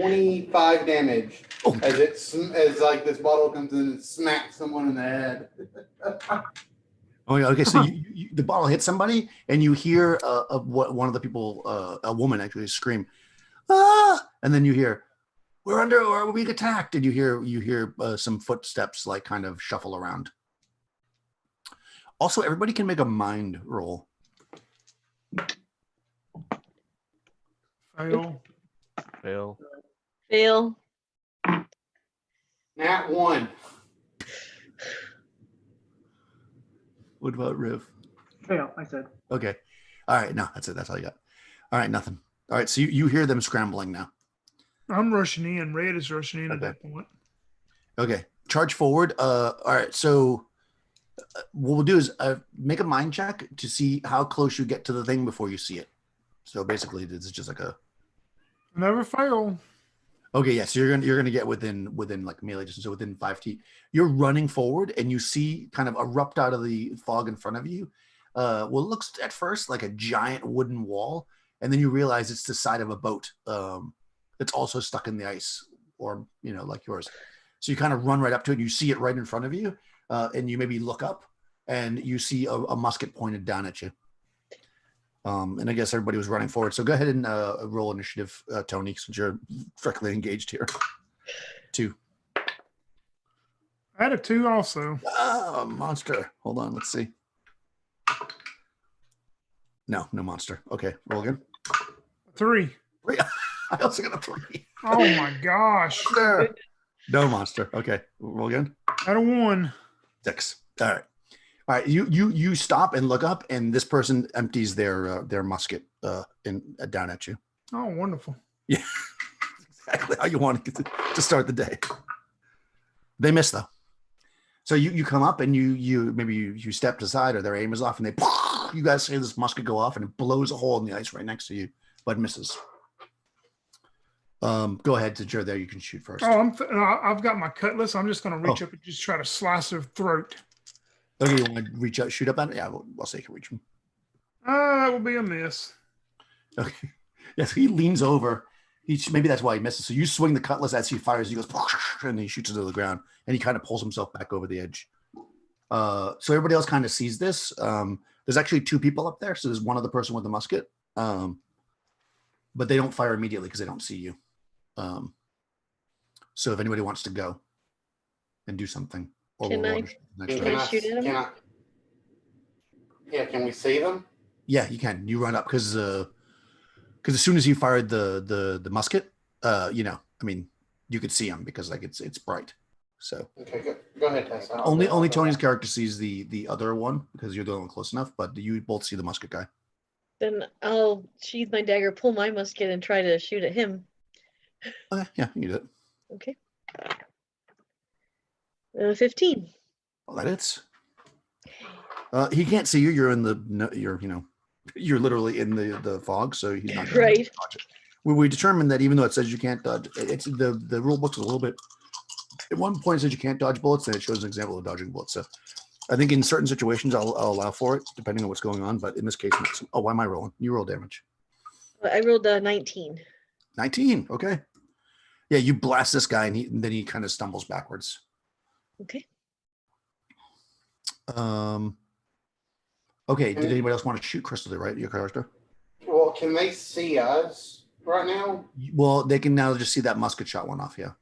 25 damage Oh. as like this bottle comes in and smacks someone in the head. Oh yeah. Okay. So the bottle hits somebody, and you hear one of the people, a woman, actually scream, "Ah!" And then you hear, we're being attacked," and you hear some footsteps like kind of shuffle around. Also, everybody can make a mind roll. Fail. Fail. Nat 1. What about Riv? Fail, I said. Okay. All right. No, that's it. That's all you got. All right. Nothing. All right. So you hear them scrambling now. I'm rushing in. Red is rushing in at that point. Okay. Charge forward. All right. So what we'll do is make a mind check to see how close you get to the thing before you see it. So basically, this is just like a. Never fail. Okay, yeah. So you're gonna get within like melee distance, so within 5 feet. You're running forward, and you see kind of erupt out of the fog in front of you. What looks at first like a giant wooden wall, and then you realize it's the side of a boat. It's also stuck in the ice, or like yours. So you kind of run right up to it. And you see it right in front of you, and you maybe look up, and you see a musket pointed down at you. And I guess everybody was running forward. So go ahead and roll initiative, Tony, since you're directly engaged here. 2. I had a 2 also. Monster. Hold on. Let's see. No monster. Okay. Roll again. 3. 3. I also got a 3. Oh my gosh. No monster. Okay. Roll again. I had a 1. 6. All right. All right, you stop and look up, and this person empties their musket down at you. Oh, wonderful. Yeah, exactly how you want to start the day. They miss though, so you come up and you stepped aside, or their aim is off, and you guys see this musket go off, and it blows a hole in the ice right next to you, but misses. Go ahead, since you're there, you can shoot first. Oh, I've got my cutlass. I'm just going to reach up and just try to slice her throat. Okay, you want to reach out, shoot up at it? Yeah, I'll say you can reach him. That will be a miss. Okay. Yes, he leans over. Maybe that's why he misses. So you swing the cutlass as he fires. He goes, and he shoots it to the ground, and he kind of pulls himself back over the edge. So everybody else kind of sees this. There's actually 2 people up there. So there's one other person with the musket, but they don't fire immediately because they don't see you. So if anybody wants to go and do something. Can I shoot at them? Can we see them? Yeah, you can. You run up because as soon as you fired the musket, I mean, you could see them because like it's bright. So okay, go ahead, Tess. Only Tony's character sees the other one because you're the one close enough, but you both see the musket guy. Then I'll sheathe my dagger, pull my musket, and try to shoot at him. Okay, yeah, you can do it. Okay. 15. Well, that hits. He can't see you. You're in you're literally in the fog, so he's not going to dodge it. We determined that even though it says you can't dodge, it's the rule book's a little bit. At one point it says you can't dodge bullets, and it shows an example of dodging bullets. So I think in certain situations I'll allow for it, depending on what's going on. But in this case, why am I rolling? You roll damage. I rolled 19. 19. Okay. Yeah, you blast this guy, and then he kind of stumbles backwards. Okay. Okay. Did anybody else want to shoot Crystal? Right, your character. Well, can they see us right now? Well, they can now just see that musket shot went off. Yeah.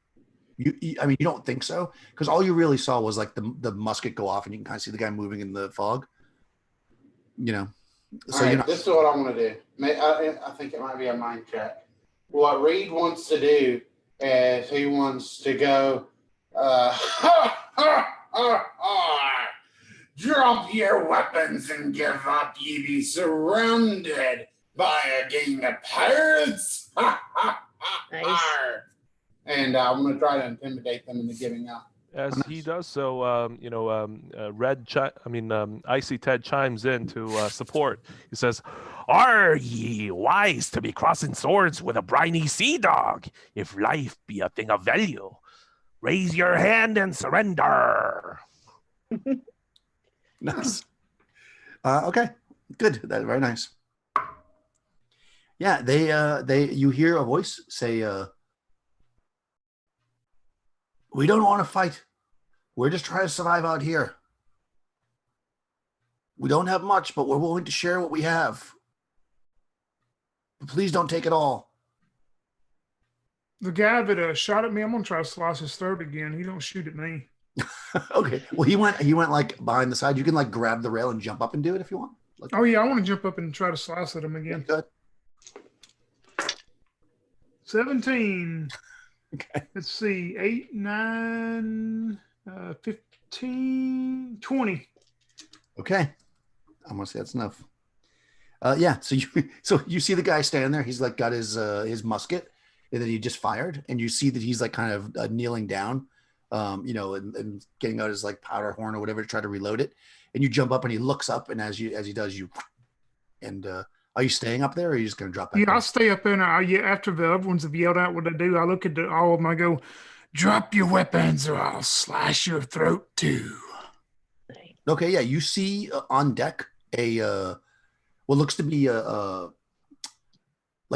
I mean, you don't think so, because all you really saw was like the musket go off, and you can kind of see the guy moving in the fog. So right, this is what I'm going to do. I think it might be a mind check. What Reed wants to do is he wants to go. Drop your weapons and give up. Ye be surrounded by a gang of pirates. Nice. And I'm going to try to intimidate them into giving up. As he does so, Icy Ted chimes in to support. He says, "Are ye wise to be crossing swords with a briny sea dog? If life be a thing of value, raise your hand and surrender." Nice. Okay, good. That's very nice. Yeah, you hear a voice say, We don't want to fight. We're just trying to survive out here. We don't have much, but we're willing to share what we have. But please don't take it all. The guy that shot at me, I'm gonna try to slice his throat again. He don't shoot at me. Okay. Well, he went like behind the side. You can like grab the rail and jump up and do it if you want. Like, Oh yeah, I want to jump up and try to slice at him again. good. 17. Okay. Let's see. 8, 9, 15, 20. Okay. I'm gonna say that's enough. Yeah. So you see the guy standing there. He's like got his musket that he just fired, and you see that he's like kind of kneeling down, and getting out his like powder horn or whatever to try to reload it. And you jump up, and he looks up, and as he does, you. And are you staying up there, or are you just gonna drop back Yeah, down? I'll stay up there and after the other ones have yelled out what I do, I look at all of them. I go, drop your weapons or I'll slash your throat too. Okay. Yeah. You see on deck what looks to be like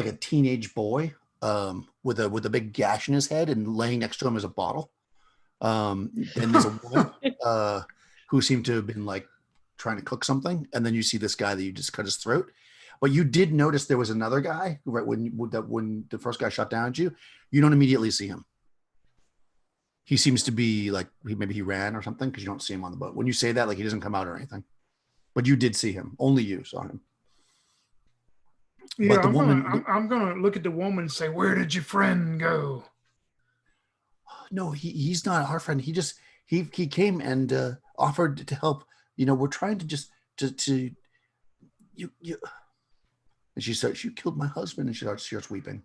a teenage boy with a big gash in his head, and laying next to him is a bottle. And there's a woman who seemed to have been like trying to cook something, and then you see this guy that you just cut his throat. But you did notice there was another guy right when the first guy shot down at you. You don't immediately see him. He seems to be like maybe he ran or something, because you don't see him on the boat. When you say that, like he doesn't come out or anything, but you did see him. Only you saw him. Yeah, But the I'm gonna look at the woman and say, where did your friend go? No, he's not our friend. He came and offered to help. We're trying to just to you. And she starts. You killed my husband, and she starts weeping.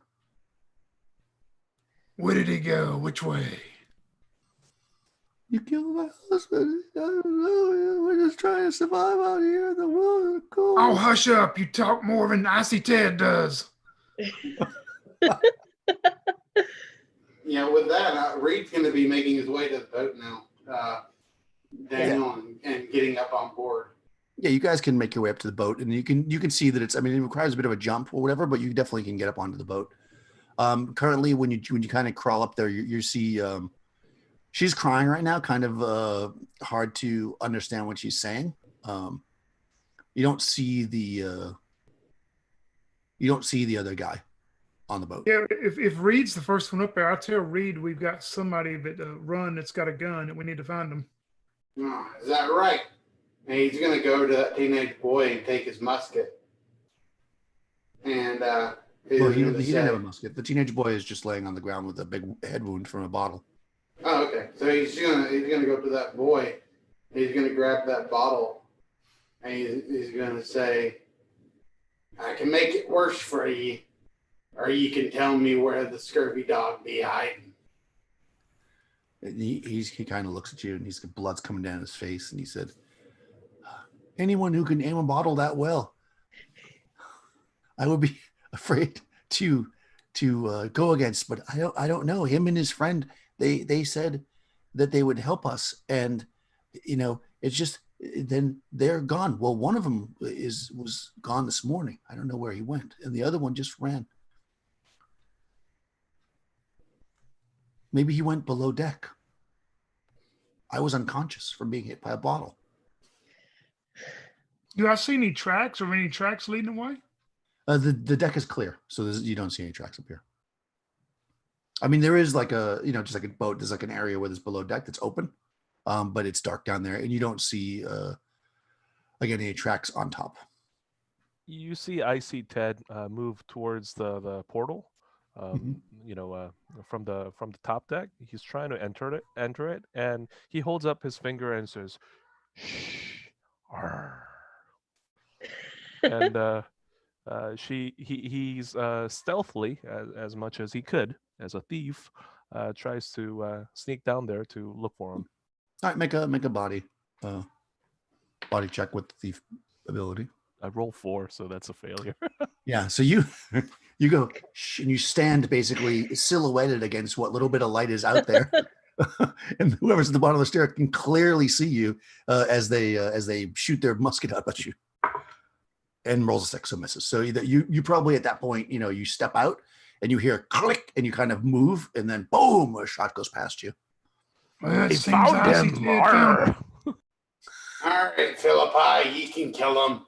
Where did he go? Which way? You killed my husband. I don't know. We're just trying to survive out here in the world. Cool. Oh, hush up. You talk more than Icy Ted does. With that, Reed's going to be making his way to the boat now. Daniel and getting up on board. Yeah, you guys can make your way up to the boat, and you can see that it requires a bit of a jump or whatever, but you definitely can get up onto the boat. Currently, when you kind of crawl up there, you see she's crying right now, kind of hard to understand what she's saying. You don't see the other guy on the boat. Yeah, if Reed's the first one up there, I'll tell Reed we've got somebody that's got a gun, and we need to find him. Oh, is that right? And he's going to go to that teenage boy and take his musket. And he didn't have a musket. The teenage boy is just laying on the ground with a big head wound from a bottle. Oh, okay. So he's gonna go to that boy. He's gonna grab that bottle, and he's gonna say, "I can make it worse for you, or you can tell me where the scurvy dog be hiding." And he kind of looks at you, and he's got blood's coming down his face, and he said, "Anyone who can aim a bottle that well, I would be afraid to go against. But I don't know him and his friend. They said that they would help us, and it's just then they're gone. Well, one of them was gone this morning. I don't know where he went, and the other one just ran. Maybe he went below deck. I was unconscious from being hit by a bottle." Do I see any tracks or any tracks leading away? The deck is clear, so you don't see any tracks up here. I mean, there is like just like a boat. There's like an area where there's below deck that's open, but it's dark down there, and you don't see again any tracks on top. You see Icy Ted move towards the portal. From the top deck. He's trying to enter it, and he holds up his finger and says, "Shh." Arr. And he's stealthily, as much as he could, as a thief, tries to sneak down there to look for him. All right, make a body check with thief ability. I roll 4, so that's a failure. Yeah, so you go shh, and you stand basically silhouetted against what little bit of light is out there, and whoever's at the bottom of the stair can clearly see you as they shoot their musket up at you. And rolls a 6, so misses. So you probably at that point, you step out and you hear click and you kind of move, and then boom, a shot goes past you. Well, it They seems found Icy him. Ted found him. All right, Philippi, you can kill him.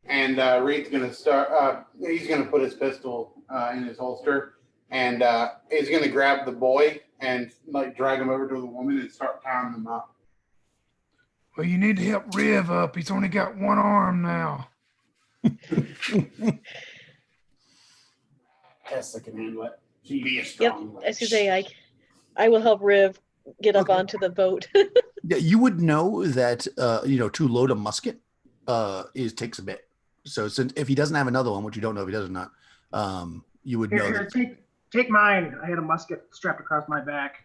And Reed's gonna start. He's gonna put his pistol in his holster, and he's gonna grab the boy and like drag him over to the woman and start tying them up. Well, you need to help Riv up. He's only got one arm now. Tessa can handle it. She be a Yep. strong. I was gonna say I will help Riv get up onto the boat. Yeah, you would know that to load a musket takes a bit. So since if he doesn't have another one, which you don't know if he does or not, you would know Here, that. take mine. I had a musket strapped across my back.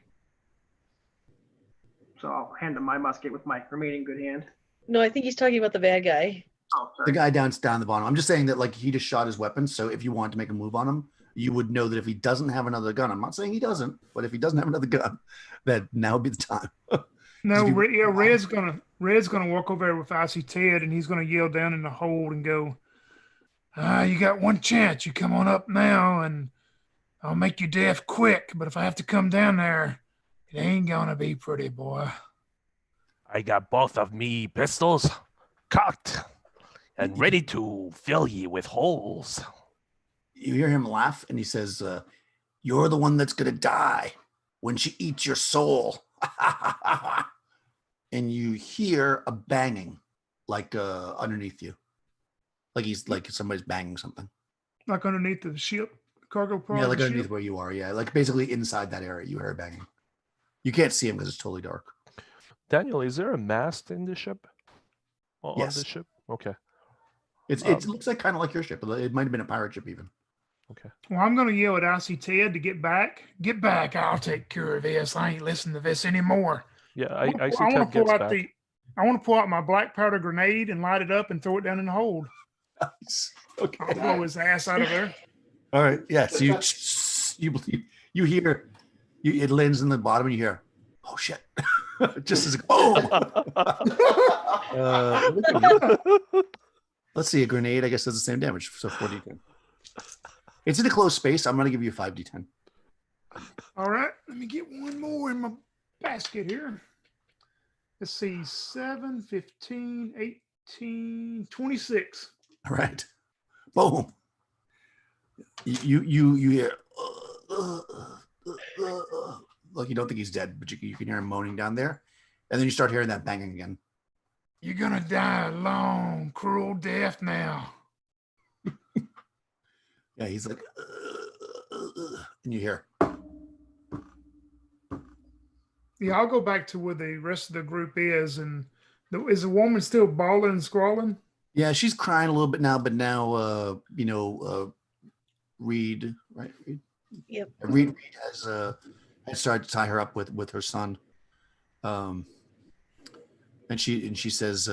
So I'll hand him my musket with my remaining good hand. No, I think he's talking about the bad guy. Oh, The sorry. guy down the bottom. I'm just saying that like he just shot his weapon. So if you want to make a move on him, you would know that if he doesn't have another gun, I'm not saying he doesn't, but if he doesn't have another gun, that now would be the time. No, Did you- Red's gonna walk over there with Icy Ted, and he's gonna yell down in the hold and go, you got one chance. You come on up now, and I'll make you deaf quick. But if I have to come down there, it ain't gonna be pretty, boy. I got both of me pistols cocked and ready to fill ye with holes. You hear him laugh, and he says, "You're the one that's gonna die when she eats your soul." And you hear a banging, like underneath you, like somebody's banging something. Like underneath the ship, cargo part. Yeah, of like the underneath ship. where you are. Yeah, like basically inside that area, you hear banging. You can't see him because it's totally dark. Daniel, is there a mast in the ship? On Yes. the ship? Okay. It looks like kind of like your ship. It might have been a pirate ship even. Okay. Well, I'm gonna yell at Icy Ted to get back. Get back! I'll take care of this. I ain't listening to this anymore. Yeah, I I see want Ted to pull gets out back. I want to pull out my black powder grenade and light it up and throw it down in the hold. Nice. Okay. I'll blow his ass out of there. All right. Yeah. So you hear it lands in the bottom, and you hear, "Oh shit!" Just as boom. Let's see. A grenade, I guess, does the same damage. So 4d10. It's in a closed space. I'm going to give you a 5d10. All right, let me get one more in my basket here. Let's see, 7, 15, 18, 26. All right. Boom. You hear, like you don't think he's dead, but you can hear him moaning down there. And then you start hearing that banging again. You're going to die a long, cruel death now. Yeah, he's like, and you hear. Yeah, I'll go back to where the rest of the group is. And is the woman still bawling and squalling? Yeah, she's crying a little bit now, but now, Reed, right? Reed? Yep. Reed has started to tie her up with her son. And she says,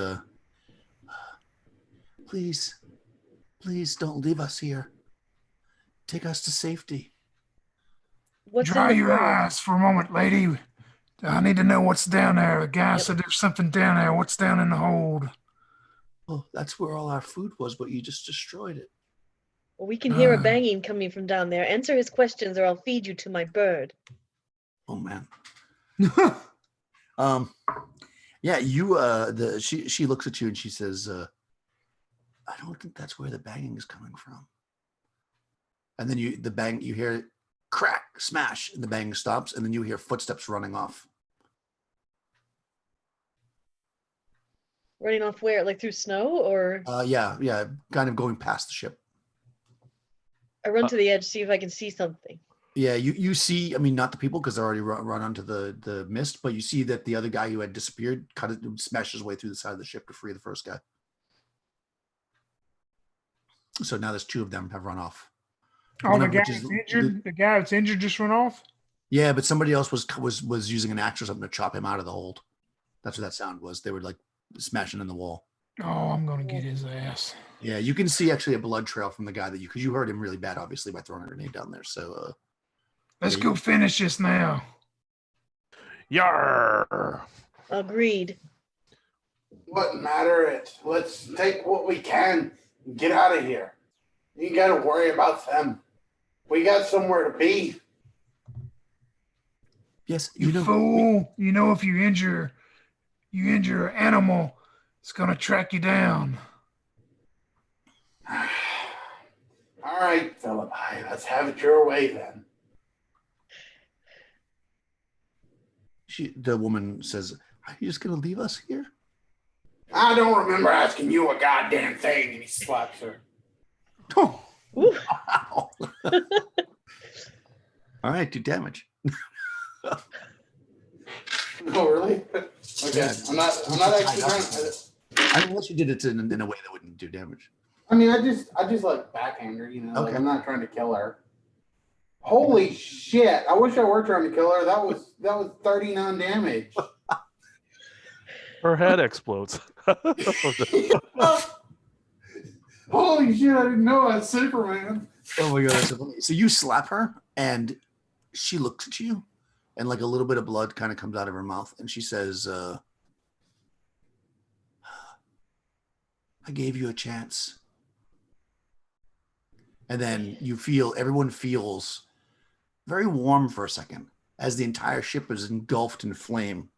please don't leave us here. Take us to safety. What's Dry in the your hold? eyes for a moment, lady. I need to know what's down there. The guy said there's something down there. What's down in the hold? Oh, that's where all our food was, but you just destroyed it. Well, we can hear a banging coming from down there. Answer his questions or I'll feed you to my bird. Oh man. Yeah, she looks at you and she says, I don't think that's where the banging is coming from. And then you hear crack, smash, and the bang stops, and then you hear footsteps running off. Running off where? Like through snow or? Yeah, kind of going past the ship. I run to the edge, see if I can see something. Yeah, you see, I mean, not the people because they're already run onto the mist, but you see that the other guy who had disappeared smashed his way through the side of the ship to free the first guy. So now there's two of them have run off. Oh, the guy that's injured. The guy that's injured just run off. Yeah, but somebody else was using an axe or something to chop him out of the hold. That's what that sound was. They were like smashing in the wall. Oh, I'm gonna get his ass. Yeah, you can see actually a blood trail from the guy because you hurt him really bad, obviously, by throwing a grenade down there. So let's go finish this now. Yarr! Agreed. What matter it? Let's take what we can and get out of here. You ain't gotta worry about them. We got somewhere to be. Yes, You fool! You know if you injure an animal, it's gonna track you down. All right, Philip, let's have it your way then. The woman says, "Are you just gonna leave us here?" I don't remember asking you a goddamn thing, and he slaps her. Oh, Ooh. wow. All right, do damage. Oh, really? Okay, I'm not actually trying to. Unless you did it in a way that wouldn't do damage. I mean, I just like backhand her, you know. Okay. Like I'm not trying to kill her. Holy shit! I wish I were trying to kill her. That was 39 damage. Her head explodes. Holy shit! I didn't know that's Superman. Oh my god, that's so funny. So you slap her, and she looks at you, and like a little bit of blood kind of comes out of her mouth, and she says, "I gave you a chance." And then everyone feels very warm for a second as the entire ship is engulfed in flame.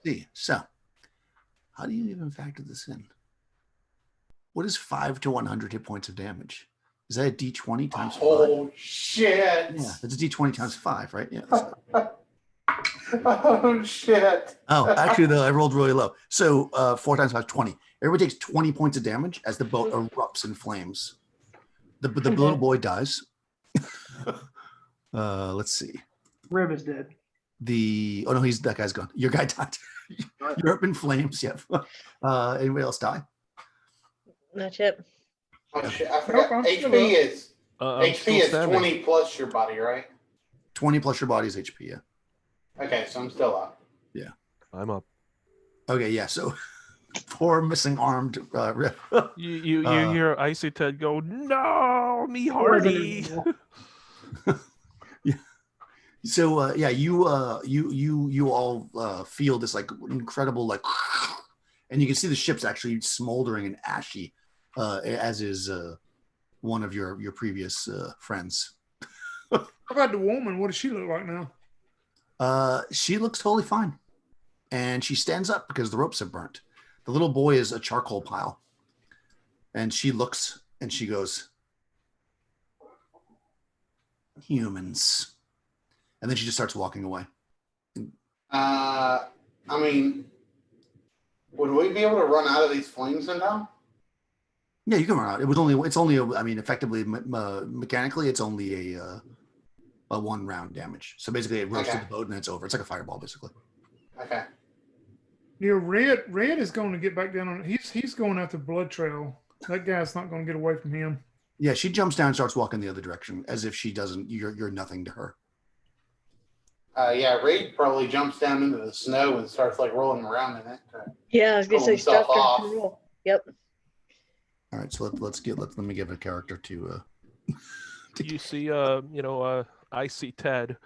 See, so how do you even factor this in? What is 5 to 100 hit points of damage? Is that a D20 times 5? Oh shit! Yeah, that's a D20 times 5, right? Yeah. Oh shit! Oh, actually, though, I rolled really low. So 4 times 5 is 20. Everybody takes 20 points of damage as the boat erupts in flames. The little boy dies. Let's see. Riv is dead. Oh no, that guy's gone. Your guy died. You're up in flames. Yep. Anybody else die? Not yet. Oh shit! I forgot. HP is 20 plus your body, right? 20 plus your body's HP. Yeah. Okay, so I'm still up. Yeah. I'm up. Okay. Yeah. So poor missing armed Rip. You hear Icy Ted go, "No, me Hardy." Yeah. So you all feel this like incredible and you can see the ship's actually smoldering and ashy, as is one of your previous friends. How about the woman? What does she look like now? She looks totally fine, and she stands up because the ropes have burnt. The little boy is a charcoal pile, and she looks and she goes, "Humans," and then she just starts walking away. I mean, would we be able to run out of these flames somehow? Yeah, you can run out. I mean, effectively, mechanically, it's only a 1 round damage. So basically, it roasted the boat and it's over. It's like a fireball, basically. Okay. Yeah, Red is going to get back down on. He's going after Blood Trail. That guy's not going to get away from him. Yeah, she jumps down and starts walking the other direction as if she doesn't. You're nothing to her. Yeah, Raid probably jumps down into the snow and starts like rolling around in it. Yeah, I was gonna say stop off. her roll. Yep. All right, so let me give a character to. You see, Icy Ted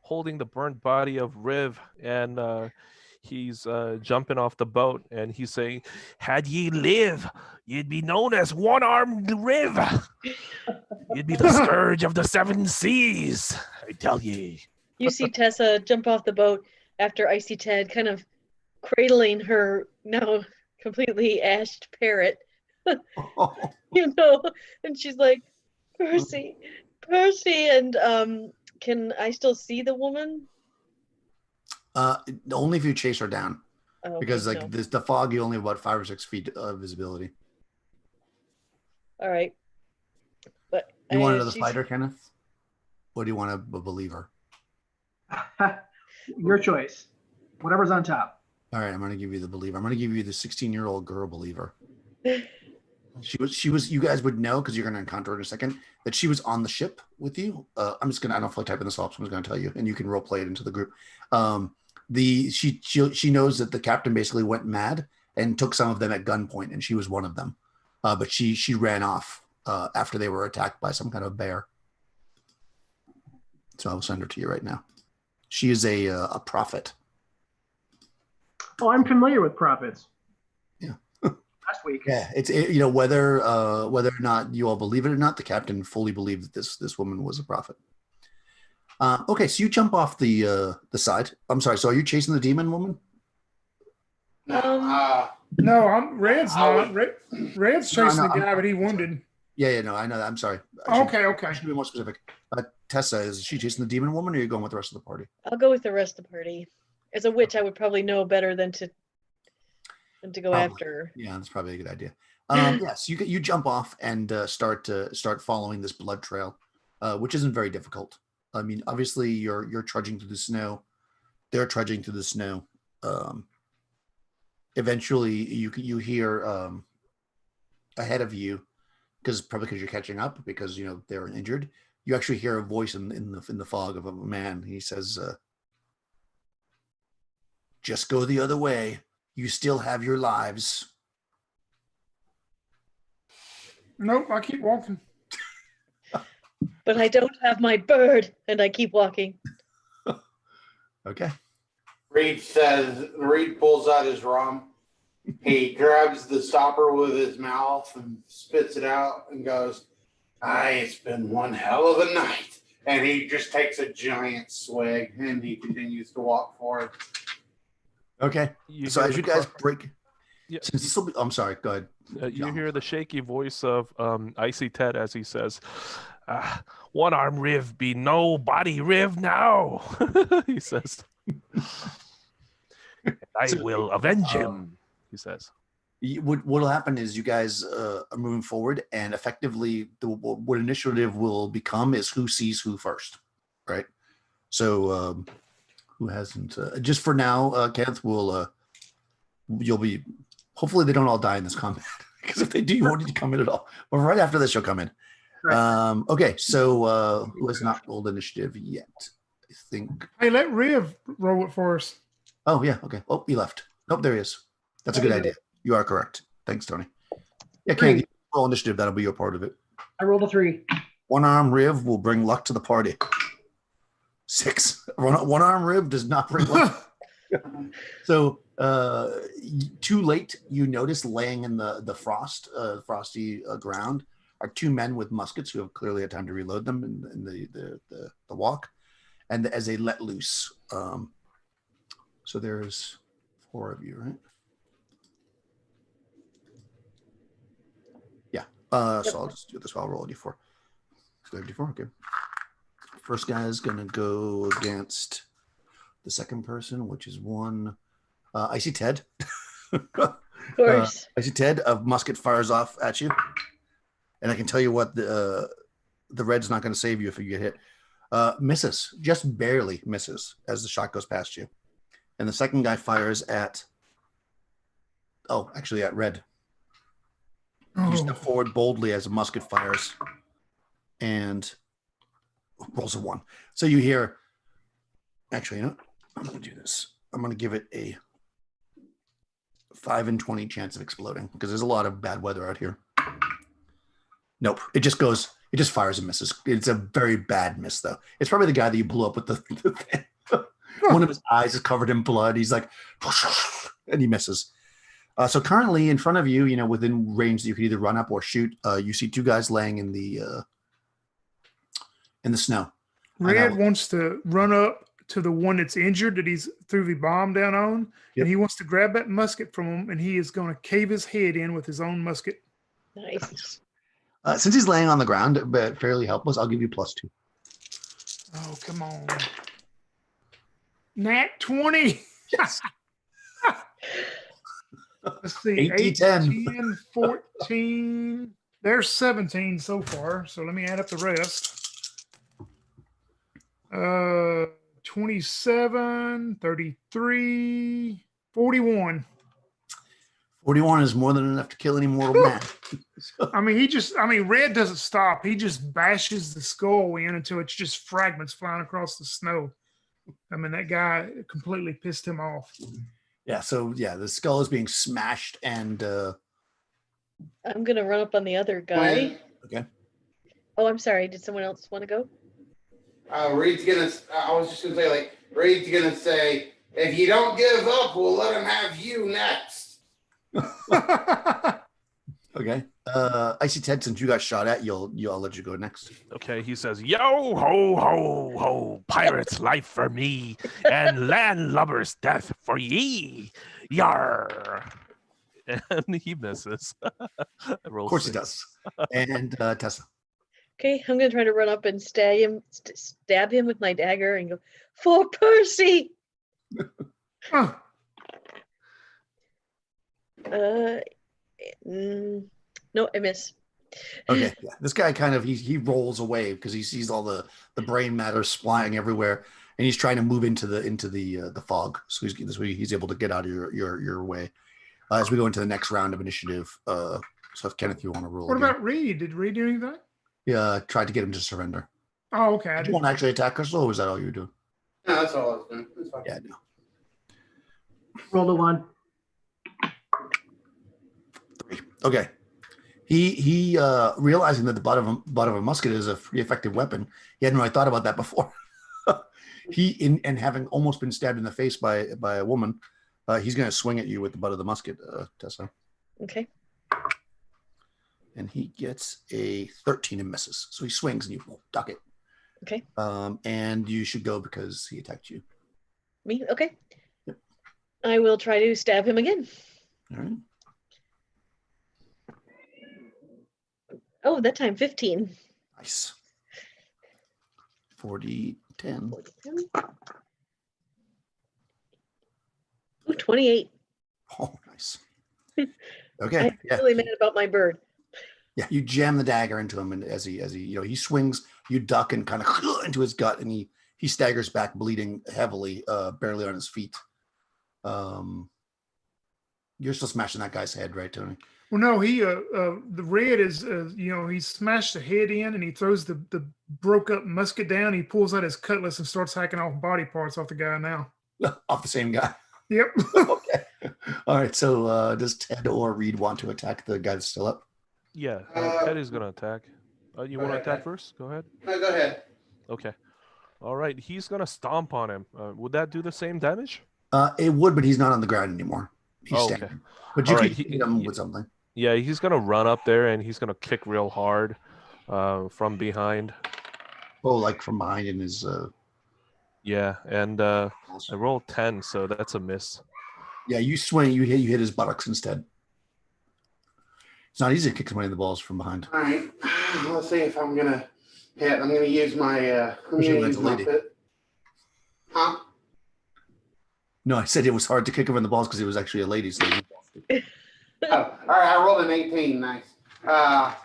holding the burnt body of Riv, and he's jumping off the boat, and he's saying, "Had ye live, you'd be known as One-Armed Riv. You'd be the scourge of the 7 seas. I tell ye." You see Tessa jump off the boat after Icy Ted kind of cradling her now completely ashed parrot. And she's like, Percy, and can I still see the woman? Only if you chase her down, because no. the fog, you only have about 5 or 6 feet of visibility. All right, but you want another fighter, Kenneth, or do you want a believer? Your choice. Whatever's on top. All right, I'm going to give you the believer. I'm going to give you the 16-year-old girl believer. She was. You guys would know because you're going to encounter her in a second that she was on the ship with you. I don't feel like typing this off, so I'm just going to tell you, and you can role play it into the group. She knows that the captain basically went mad and took some of them at gunpoint, and she was one of them. But she ran off after they were attacked by some kind of bear. So I will send her to you right now. She is a prophet. Oh, I'm familiar with prophets. Yeah. Last week. Yeah, it's whether or not you all believe it or not, the captain fully believed that this woman was a prophet. Okay, so you jump off the side. I'm sorry. So are you chasing the demon woman? No, No, Red's I not. would- Red's No, chasing no, the guy, but he I'm sorry. wounded. Yeah, no, I know that. I'm sorry. Okay. I should be more specific. Tessa, is she chasing the demon woman, or are you going with the rest of the party? I'll go with the rest of the party. As a witch, I would probably know better than to go Probably. after her. Yeah, that's probably a good idea. Yes, you jump off and start following this blood trail, which isn't very difficult. I mean, obviously you're trudging through the snow. They're trudging through the snow. Eventually, you hear ahead of you, because you're catching up, because they're injured. You actually hear a voice in the fog of a man. He says, "Just go the other way. You still have your lives." Nope, I keep walking. But I don't have my bird, and I keep walking. Okay. Reed pulls out his rum. He grabs the stopper with his mouth and spits it out and goes, it's been one hell of a night. And he just takes a giant swig and he continues to walk forward. Okay. So as you guys break, since this will be, I'm sorry. Go ahead. You hear the shaky voice of Icy Ted as he says, "One arm Riv be no body Riv now." He says, "I will avenge him." He says. What'll happen is you guys are moving forward, and effectively, what initiative will become is who sees who first, right? So, who hasn't? Just for now, Kenneth you'll be. Hopefully, they don't all die in this combat, because if they do, you won't need to come in at all. But right after this, you'll come in. Right. Okay, so who has not rolled initiative yet? I think. Hey, let Riv roll it for us. Oh yeah. Okay. Oh, he left. Nope, there he is. That's a good idea. You are correct. Thanks, Tony. Yeah, Ken, roll initiative. That'll be your part of it. I rolled a 3. One arm Riv will bring luck to the party. 6. One arm Riv does not bring luck. So, too late, you notice laying in the frosty ground are 2 men with muskets who have clearly had time to reload them in the walk, and as they let loose. So there's 4 of you, right? So I'll just do this while I'll roll a d4. So d4, okay. First guy is going to go against the second person, which is one. I see Ted. Of course. I see Ted. A musket fires off at you. And I can tell you what, the red's not going to save you if you get hit. Misses. Just barely misses as the shot goes past you. And the second guy fires at red. You step forward boldly as a musket fires and rolls a 1. So you hear, actually, I'm going to do this. I'm going to give it a 5 in 20 chance of exploding because there's a lot of bad weather out here. Nope. It just fires and misses. It's a very bad miss, though. It's probably the guy that you blew up with the thing. One of his eyes is covered in blood. He's like, and he misses. So currently in front of you, within range that you could either run up or shoot, you see 2 guys laying in the snow. Red wants to run up to the one that's injured that he's threw the bomb down on, and he wants to grab that musket from him, and he is going to cave his head in with his own musket. Nice. Since he's laying on the ground, but fairly helpless, I'll give you +2. Oh, come on. Nat 20. Yes. Let's see, 18, 14. There's 17 so far. So let me add up the rest. 27, 33, 41. 41 is more than enough to kill any mortal man. Red doesn't stop. He just bashes the skull in until it's just fragments flying across the snow. That guy completely pissed him off. Yeah, so the skull is being smashed, and I'm gonna run up on the other guy. Okay. Oh, I'm sorry. Did someone else want to go? Reed's gonna. I was just gonna say, Reed's gonna say, if you don't give up, we'll let him have you next. Okay. Icy Ted, since you got shot at, I'll let you go next. Okay, he says, "Yo ho ho ho, pirate's life for me, and landlubber's death for ye, yar." And he misses. Of course he does. And Tessa. Okay, I'm gonna try to run up and stab him with my dagger, and go, "For Percy!" Huh. No, I miss. Okay, yeah. This guy kind of he rolls away because he sees all the brain matter flying everywhere, and he's trying to move into the fog. So this way he's able to get out of your way. As we go into the next round of initiative. So if Kenneth, you want to roll. What again. about Reed? Did Reed do anything? Yeah, tried to get him to surrender. Oh, okay. Did you want to actually attack Crystal, or was that all you were doing? No, that's all I was doing. That's fine. Yeah, no. Roll a 1. 3. Okay. He realizing that the butt of a musket is a pretty effective weapon. He hadn't really thought about that before. And having almost been stabbed in the face by a woman, he's going to swing at you with the butt of the musket, Tessa. Okay. And he gets a 13 and misses. So he swings and you duck it. Okay. And you should go because he attacked you. Me? Okay. Yep. I will try to stab him again. All right. Oh, that time 15. Nice. 40, 10. 10. Ooh, 28. Oh, nice. Okay. I'm really mad about my bird. Yeah, you jam the dagger into him, and as he he swings, you duck and kind of into his gut, and he staggers back, bleeding heavily, barely on his feet. You're still smashing that guy's head, right, Tony? Well, no, he the red is he smashed the head in and he throws the broke up musket down. He pulls out his cutlass and starts hacking off body parts off the guy now. Off the same guy. Yep. Okay. All right. So does Ted or Reed want to attack the guy that's still up? Yeah, Ted is gonna attack. You want to attack first? Go ahead. No, go ahead. Okay. All right. He's gonna stomp on him. Would that do the same damage? It would, but he's not on the ground anymore. He's standing. Okay. But you can hit him with something. Yeah, he's gonna run up there and he's gonna kick real hard from behind. Oh, like from behind in his. Yeah, and I rolled 10, so that's a miss. Yeah, you swing. You hit his buttocks instead. It's not easy to kick somebody in the balls from behind. All right, let's see if I'm gonna hit. I'm gonna use my. Bit. Huh? No, I said it was hard to kick him in the balls because it was actually a lady. So oh, all right. I rolled an 18. Nice. I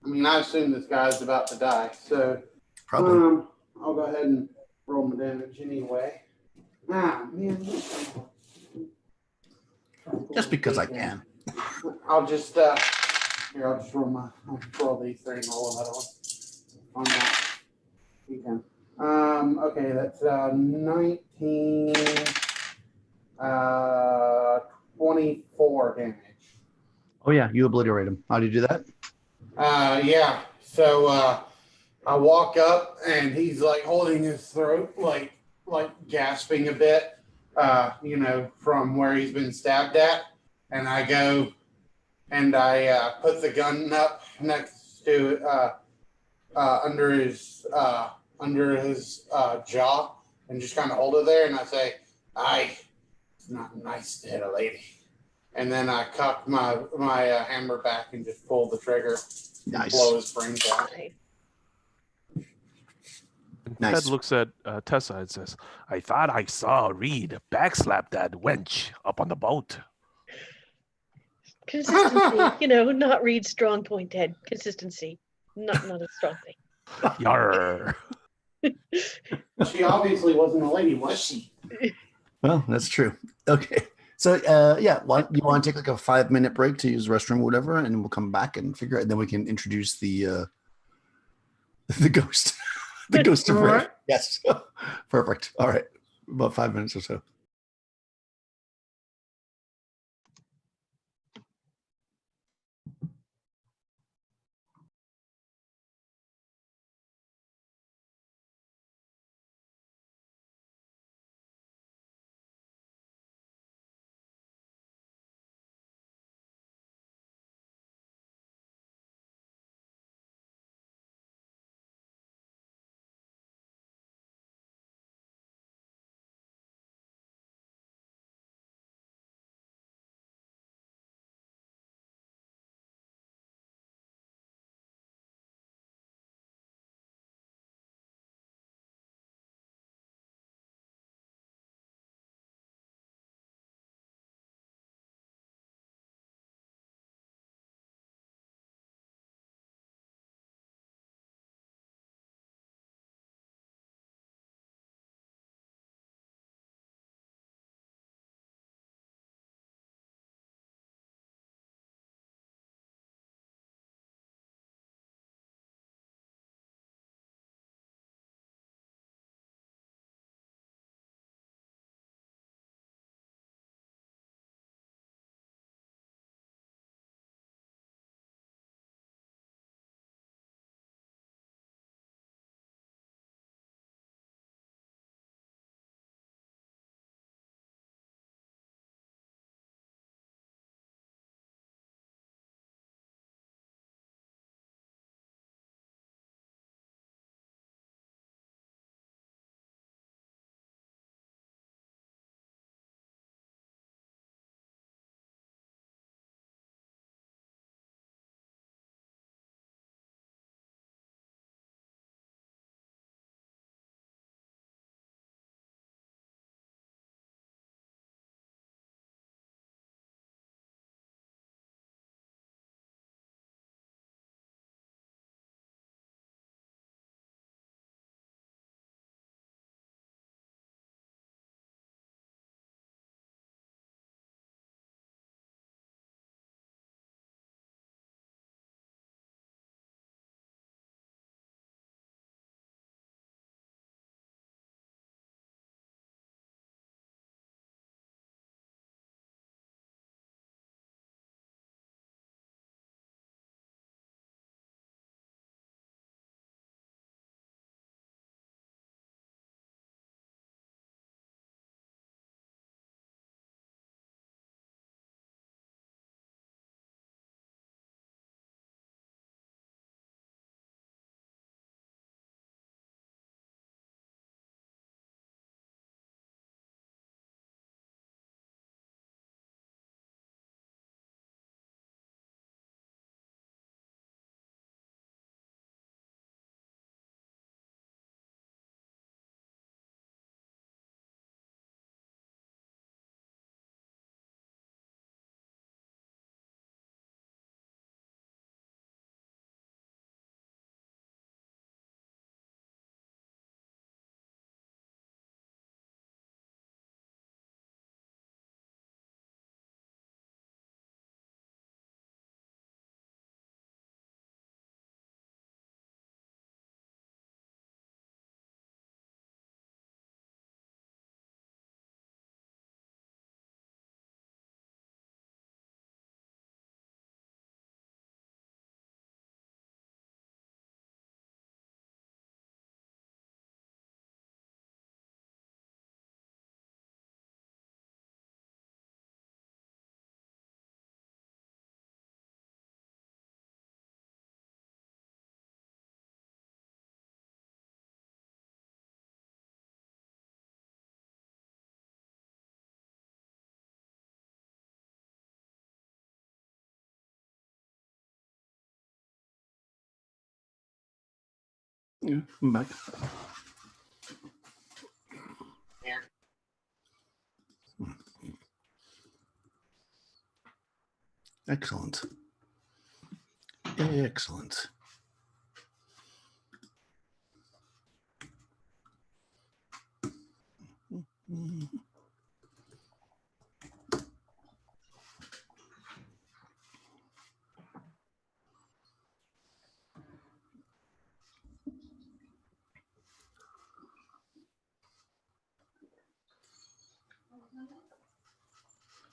mean, I assume this guy's about to die, so probably. I'll go ahead and roll my damage anyway. Ah, man. Just because I can. I'll just here. I'll just roll these three and roll another one. On that. You can. Okay, that's 19, 24 damage. Oh yeah, you obliterate him. How do you do that? Yeah. So I walk up and he's like holding his throat, like gasping a bit, from where he's been stabbed at. And I go and I put the gun up next to under his jaw and just kind of hold it there. And I say, it's not nice to hit a lady. And then I cock my hammer back and just pull the trigger. Nice. Blow his brains out. Nice. Ted looks at Tessa and says, "I thought I saw Reed backslap that wench up on the boat." Consistency, not Reed's strong point, Ted. Consistency, not a strong thing. Yarr. She obviously wasn't a lady, was she? Well, that's true. Okay. So, you want to take like a 5-minute break to use the restroom or whatever, and we'll come back and figure it, and then we can introduce the ghost. The ghost of Red. Right. Yes. Perfect. All right. About 5 minutes or so. Yeah, I'm back. Excellent. Excellent.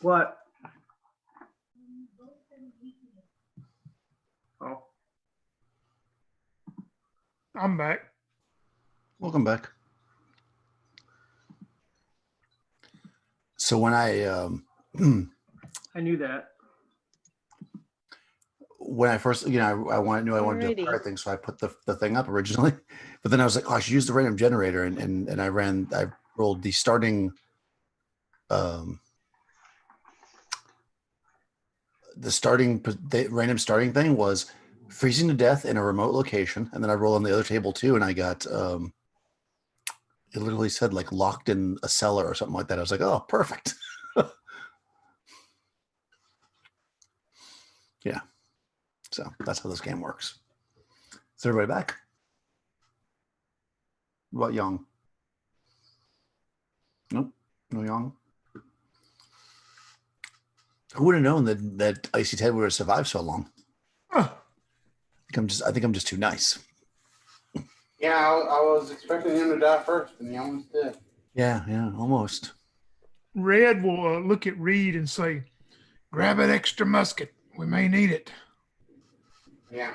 What? Oh. I'm back. Welcome back. So when I I knew that. when I first, I knew I wanted to do a Alrighty. pirate thing, so I put the thing up originally, but then I was like, oh, I should use the random generator, and I rolled the starting, the random starting thing was freezing to death in a remote location, and then I rolled on the other table too, and I got it literally said like locked in a cellar or something like that. I was like, oh, perfect. Yeah. So that's how this game works. Is everybody back? What about Young? Nope, no Young. Who would have known that Icy Ted would have survived so long? Huh. I think I'm just too nice. Yeah, I was expecting him to die first, and he almost did. Yeah, almost. Red will look at Reed and say, grab an extra musket. We may need it. Yeah.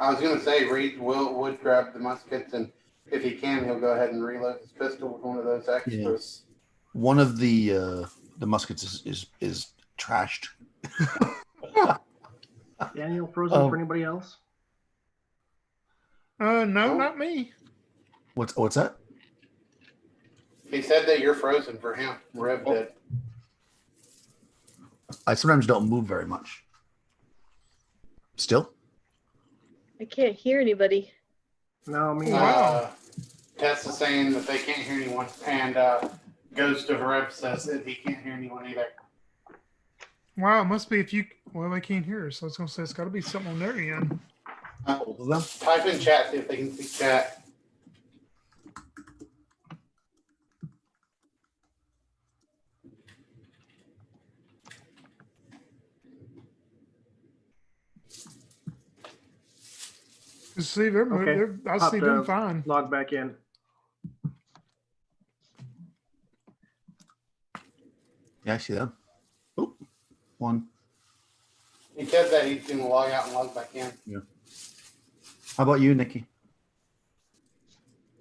I was going to say, Reed would grab the muskets, and if he can, he'll go ahead and reload his pistol with one of those extras. Yeah. One of the muskets is trashed. Daniel, frozen for anybody else? No, Oh. not me. What's that? He said that you're frozen for him. Rev did. I sometimes don't move very much. Still? I can't hear anybody. No, me. Wow. Tess is saying that they can't hear anyone, and Ghost of Rev says that he can't hear anyone either. Wow, it must be they can't hear us. So I was going to say, it's got to be something on their end. Both of them? Type in chat, see if they can see chat. See, I see them fine. Log back in. Yeah, I see them. Oh, one. He said that he's going to log out and log back in. Yeah. How about you, Nikki?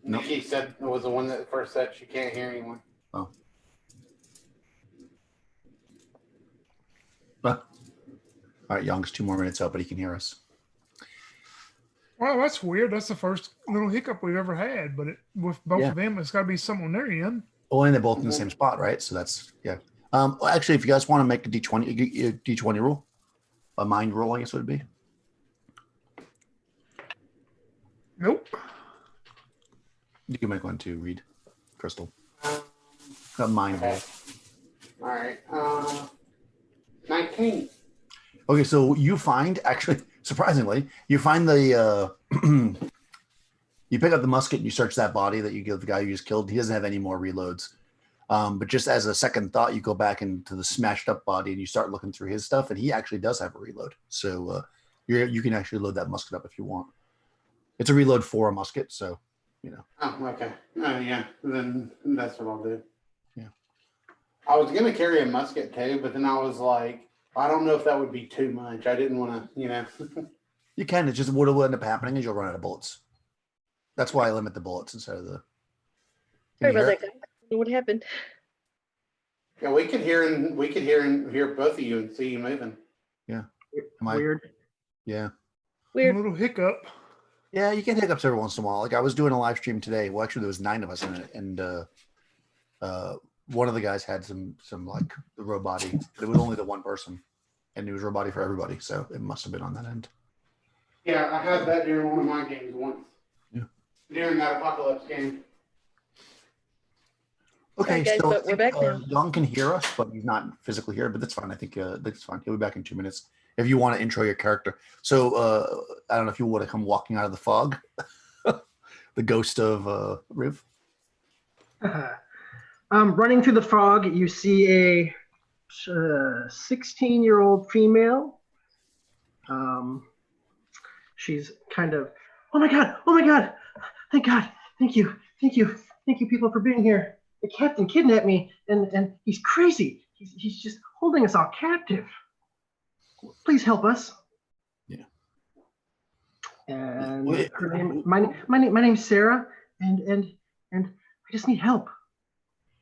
Nope. Nikki said it was the one that first said she can't hear anyone. Oh. Well, all right, Young's 2 more minutes out, but he can hear us. Wow, that's weird. That's the first little hiccup we've ever had. But with both of them, it's got to be something on their end. Oh, and they're both in the same spot, right? So that's, yeah. Actually, if you guys want to make a D20 roll, a mind roll, I guess it would be. Nope. You can make one too, Reed. Crystal. A mind roll. All right. 19. Okay, so you find, actually, surprisingly, you find the, you pick up the musket and you search that body that you give the guy you just killed. He doesn't have any more reloads. But just as a second thought, you go back into the smashed up body and you start looking through his stuff, and he actually does have a reload. So you can actually load that musket up if you want. It's a reload for a musket, so, Oh, okay. Yeah, then that's what I'll do. Yeah. I was going to carry a musket too, but then I was like, I don't know if that would be too much. I didn't want to, You can. It's just what will end up happening is you'll run out of bullets. That's why I limit the bullets instead of the. Sorry about that, guys. I don't know what happened. Yeah, we could hear and hear both of you and see you moving. Yeah. Weird. Yeah. Weird. A little hiccup. Yeah, you get hiccups every once in a while. Like I was doing a live stream today. Well, actually, there was 9 of us in it, and one of the guys had some like the robot. It was only the one person, and it was robot for everybody. So it must have been on that end. Yeah, I had that during one of my games once. Yeah. during that apocalypse game. Okay, Sorry, guys, so but we're back now. Young can hear us, but he's not physically here. But that's fine. I think that's fine. He'll be back in 2 minutes. If you want to intro your character, so I don't know if you want to come walking out of the fog, the ghost of Riv. Running through the fog, you see a 16-year-old female. She's kind of, oh my god, thank God, thank you, people, for being here. The captain kidnapped me, and he's crazy. He's just holding us all captive. Please help us. Yeah. And her name, my name's Sarah, and I just need help.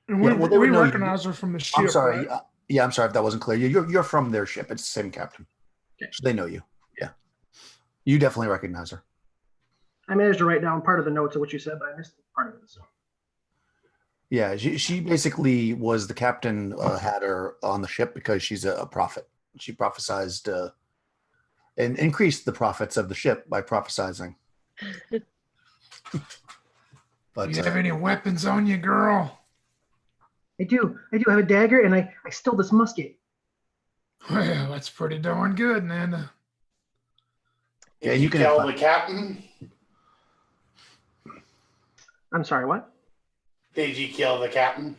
And Yeah, we, they would we know recognize her from the ship. I'm sorry. Right? Yeah, I'm sorry if that wasn't clear. You're from their ship. It's the same captain. Okay. So they know you. Yeah. You definitely recognize her. I managed to write down part of the notes of what you said, but I missed part of it. So. Yeah, she basically was the captain, had her on the ship because she's a prophet. She prophesized and increased the profits of the ship by prophesizing. But Do you have any weapons on you, girl? I do have a dagger, and I stole this musket. Well, that's pretty darn good, Nanda. yeah, Did you you can kill the captain? I'm sorry, what? Did you kill the captain?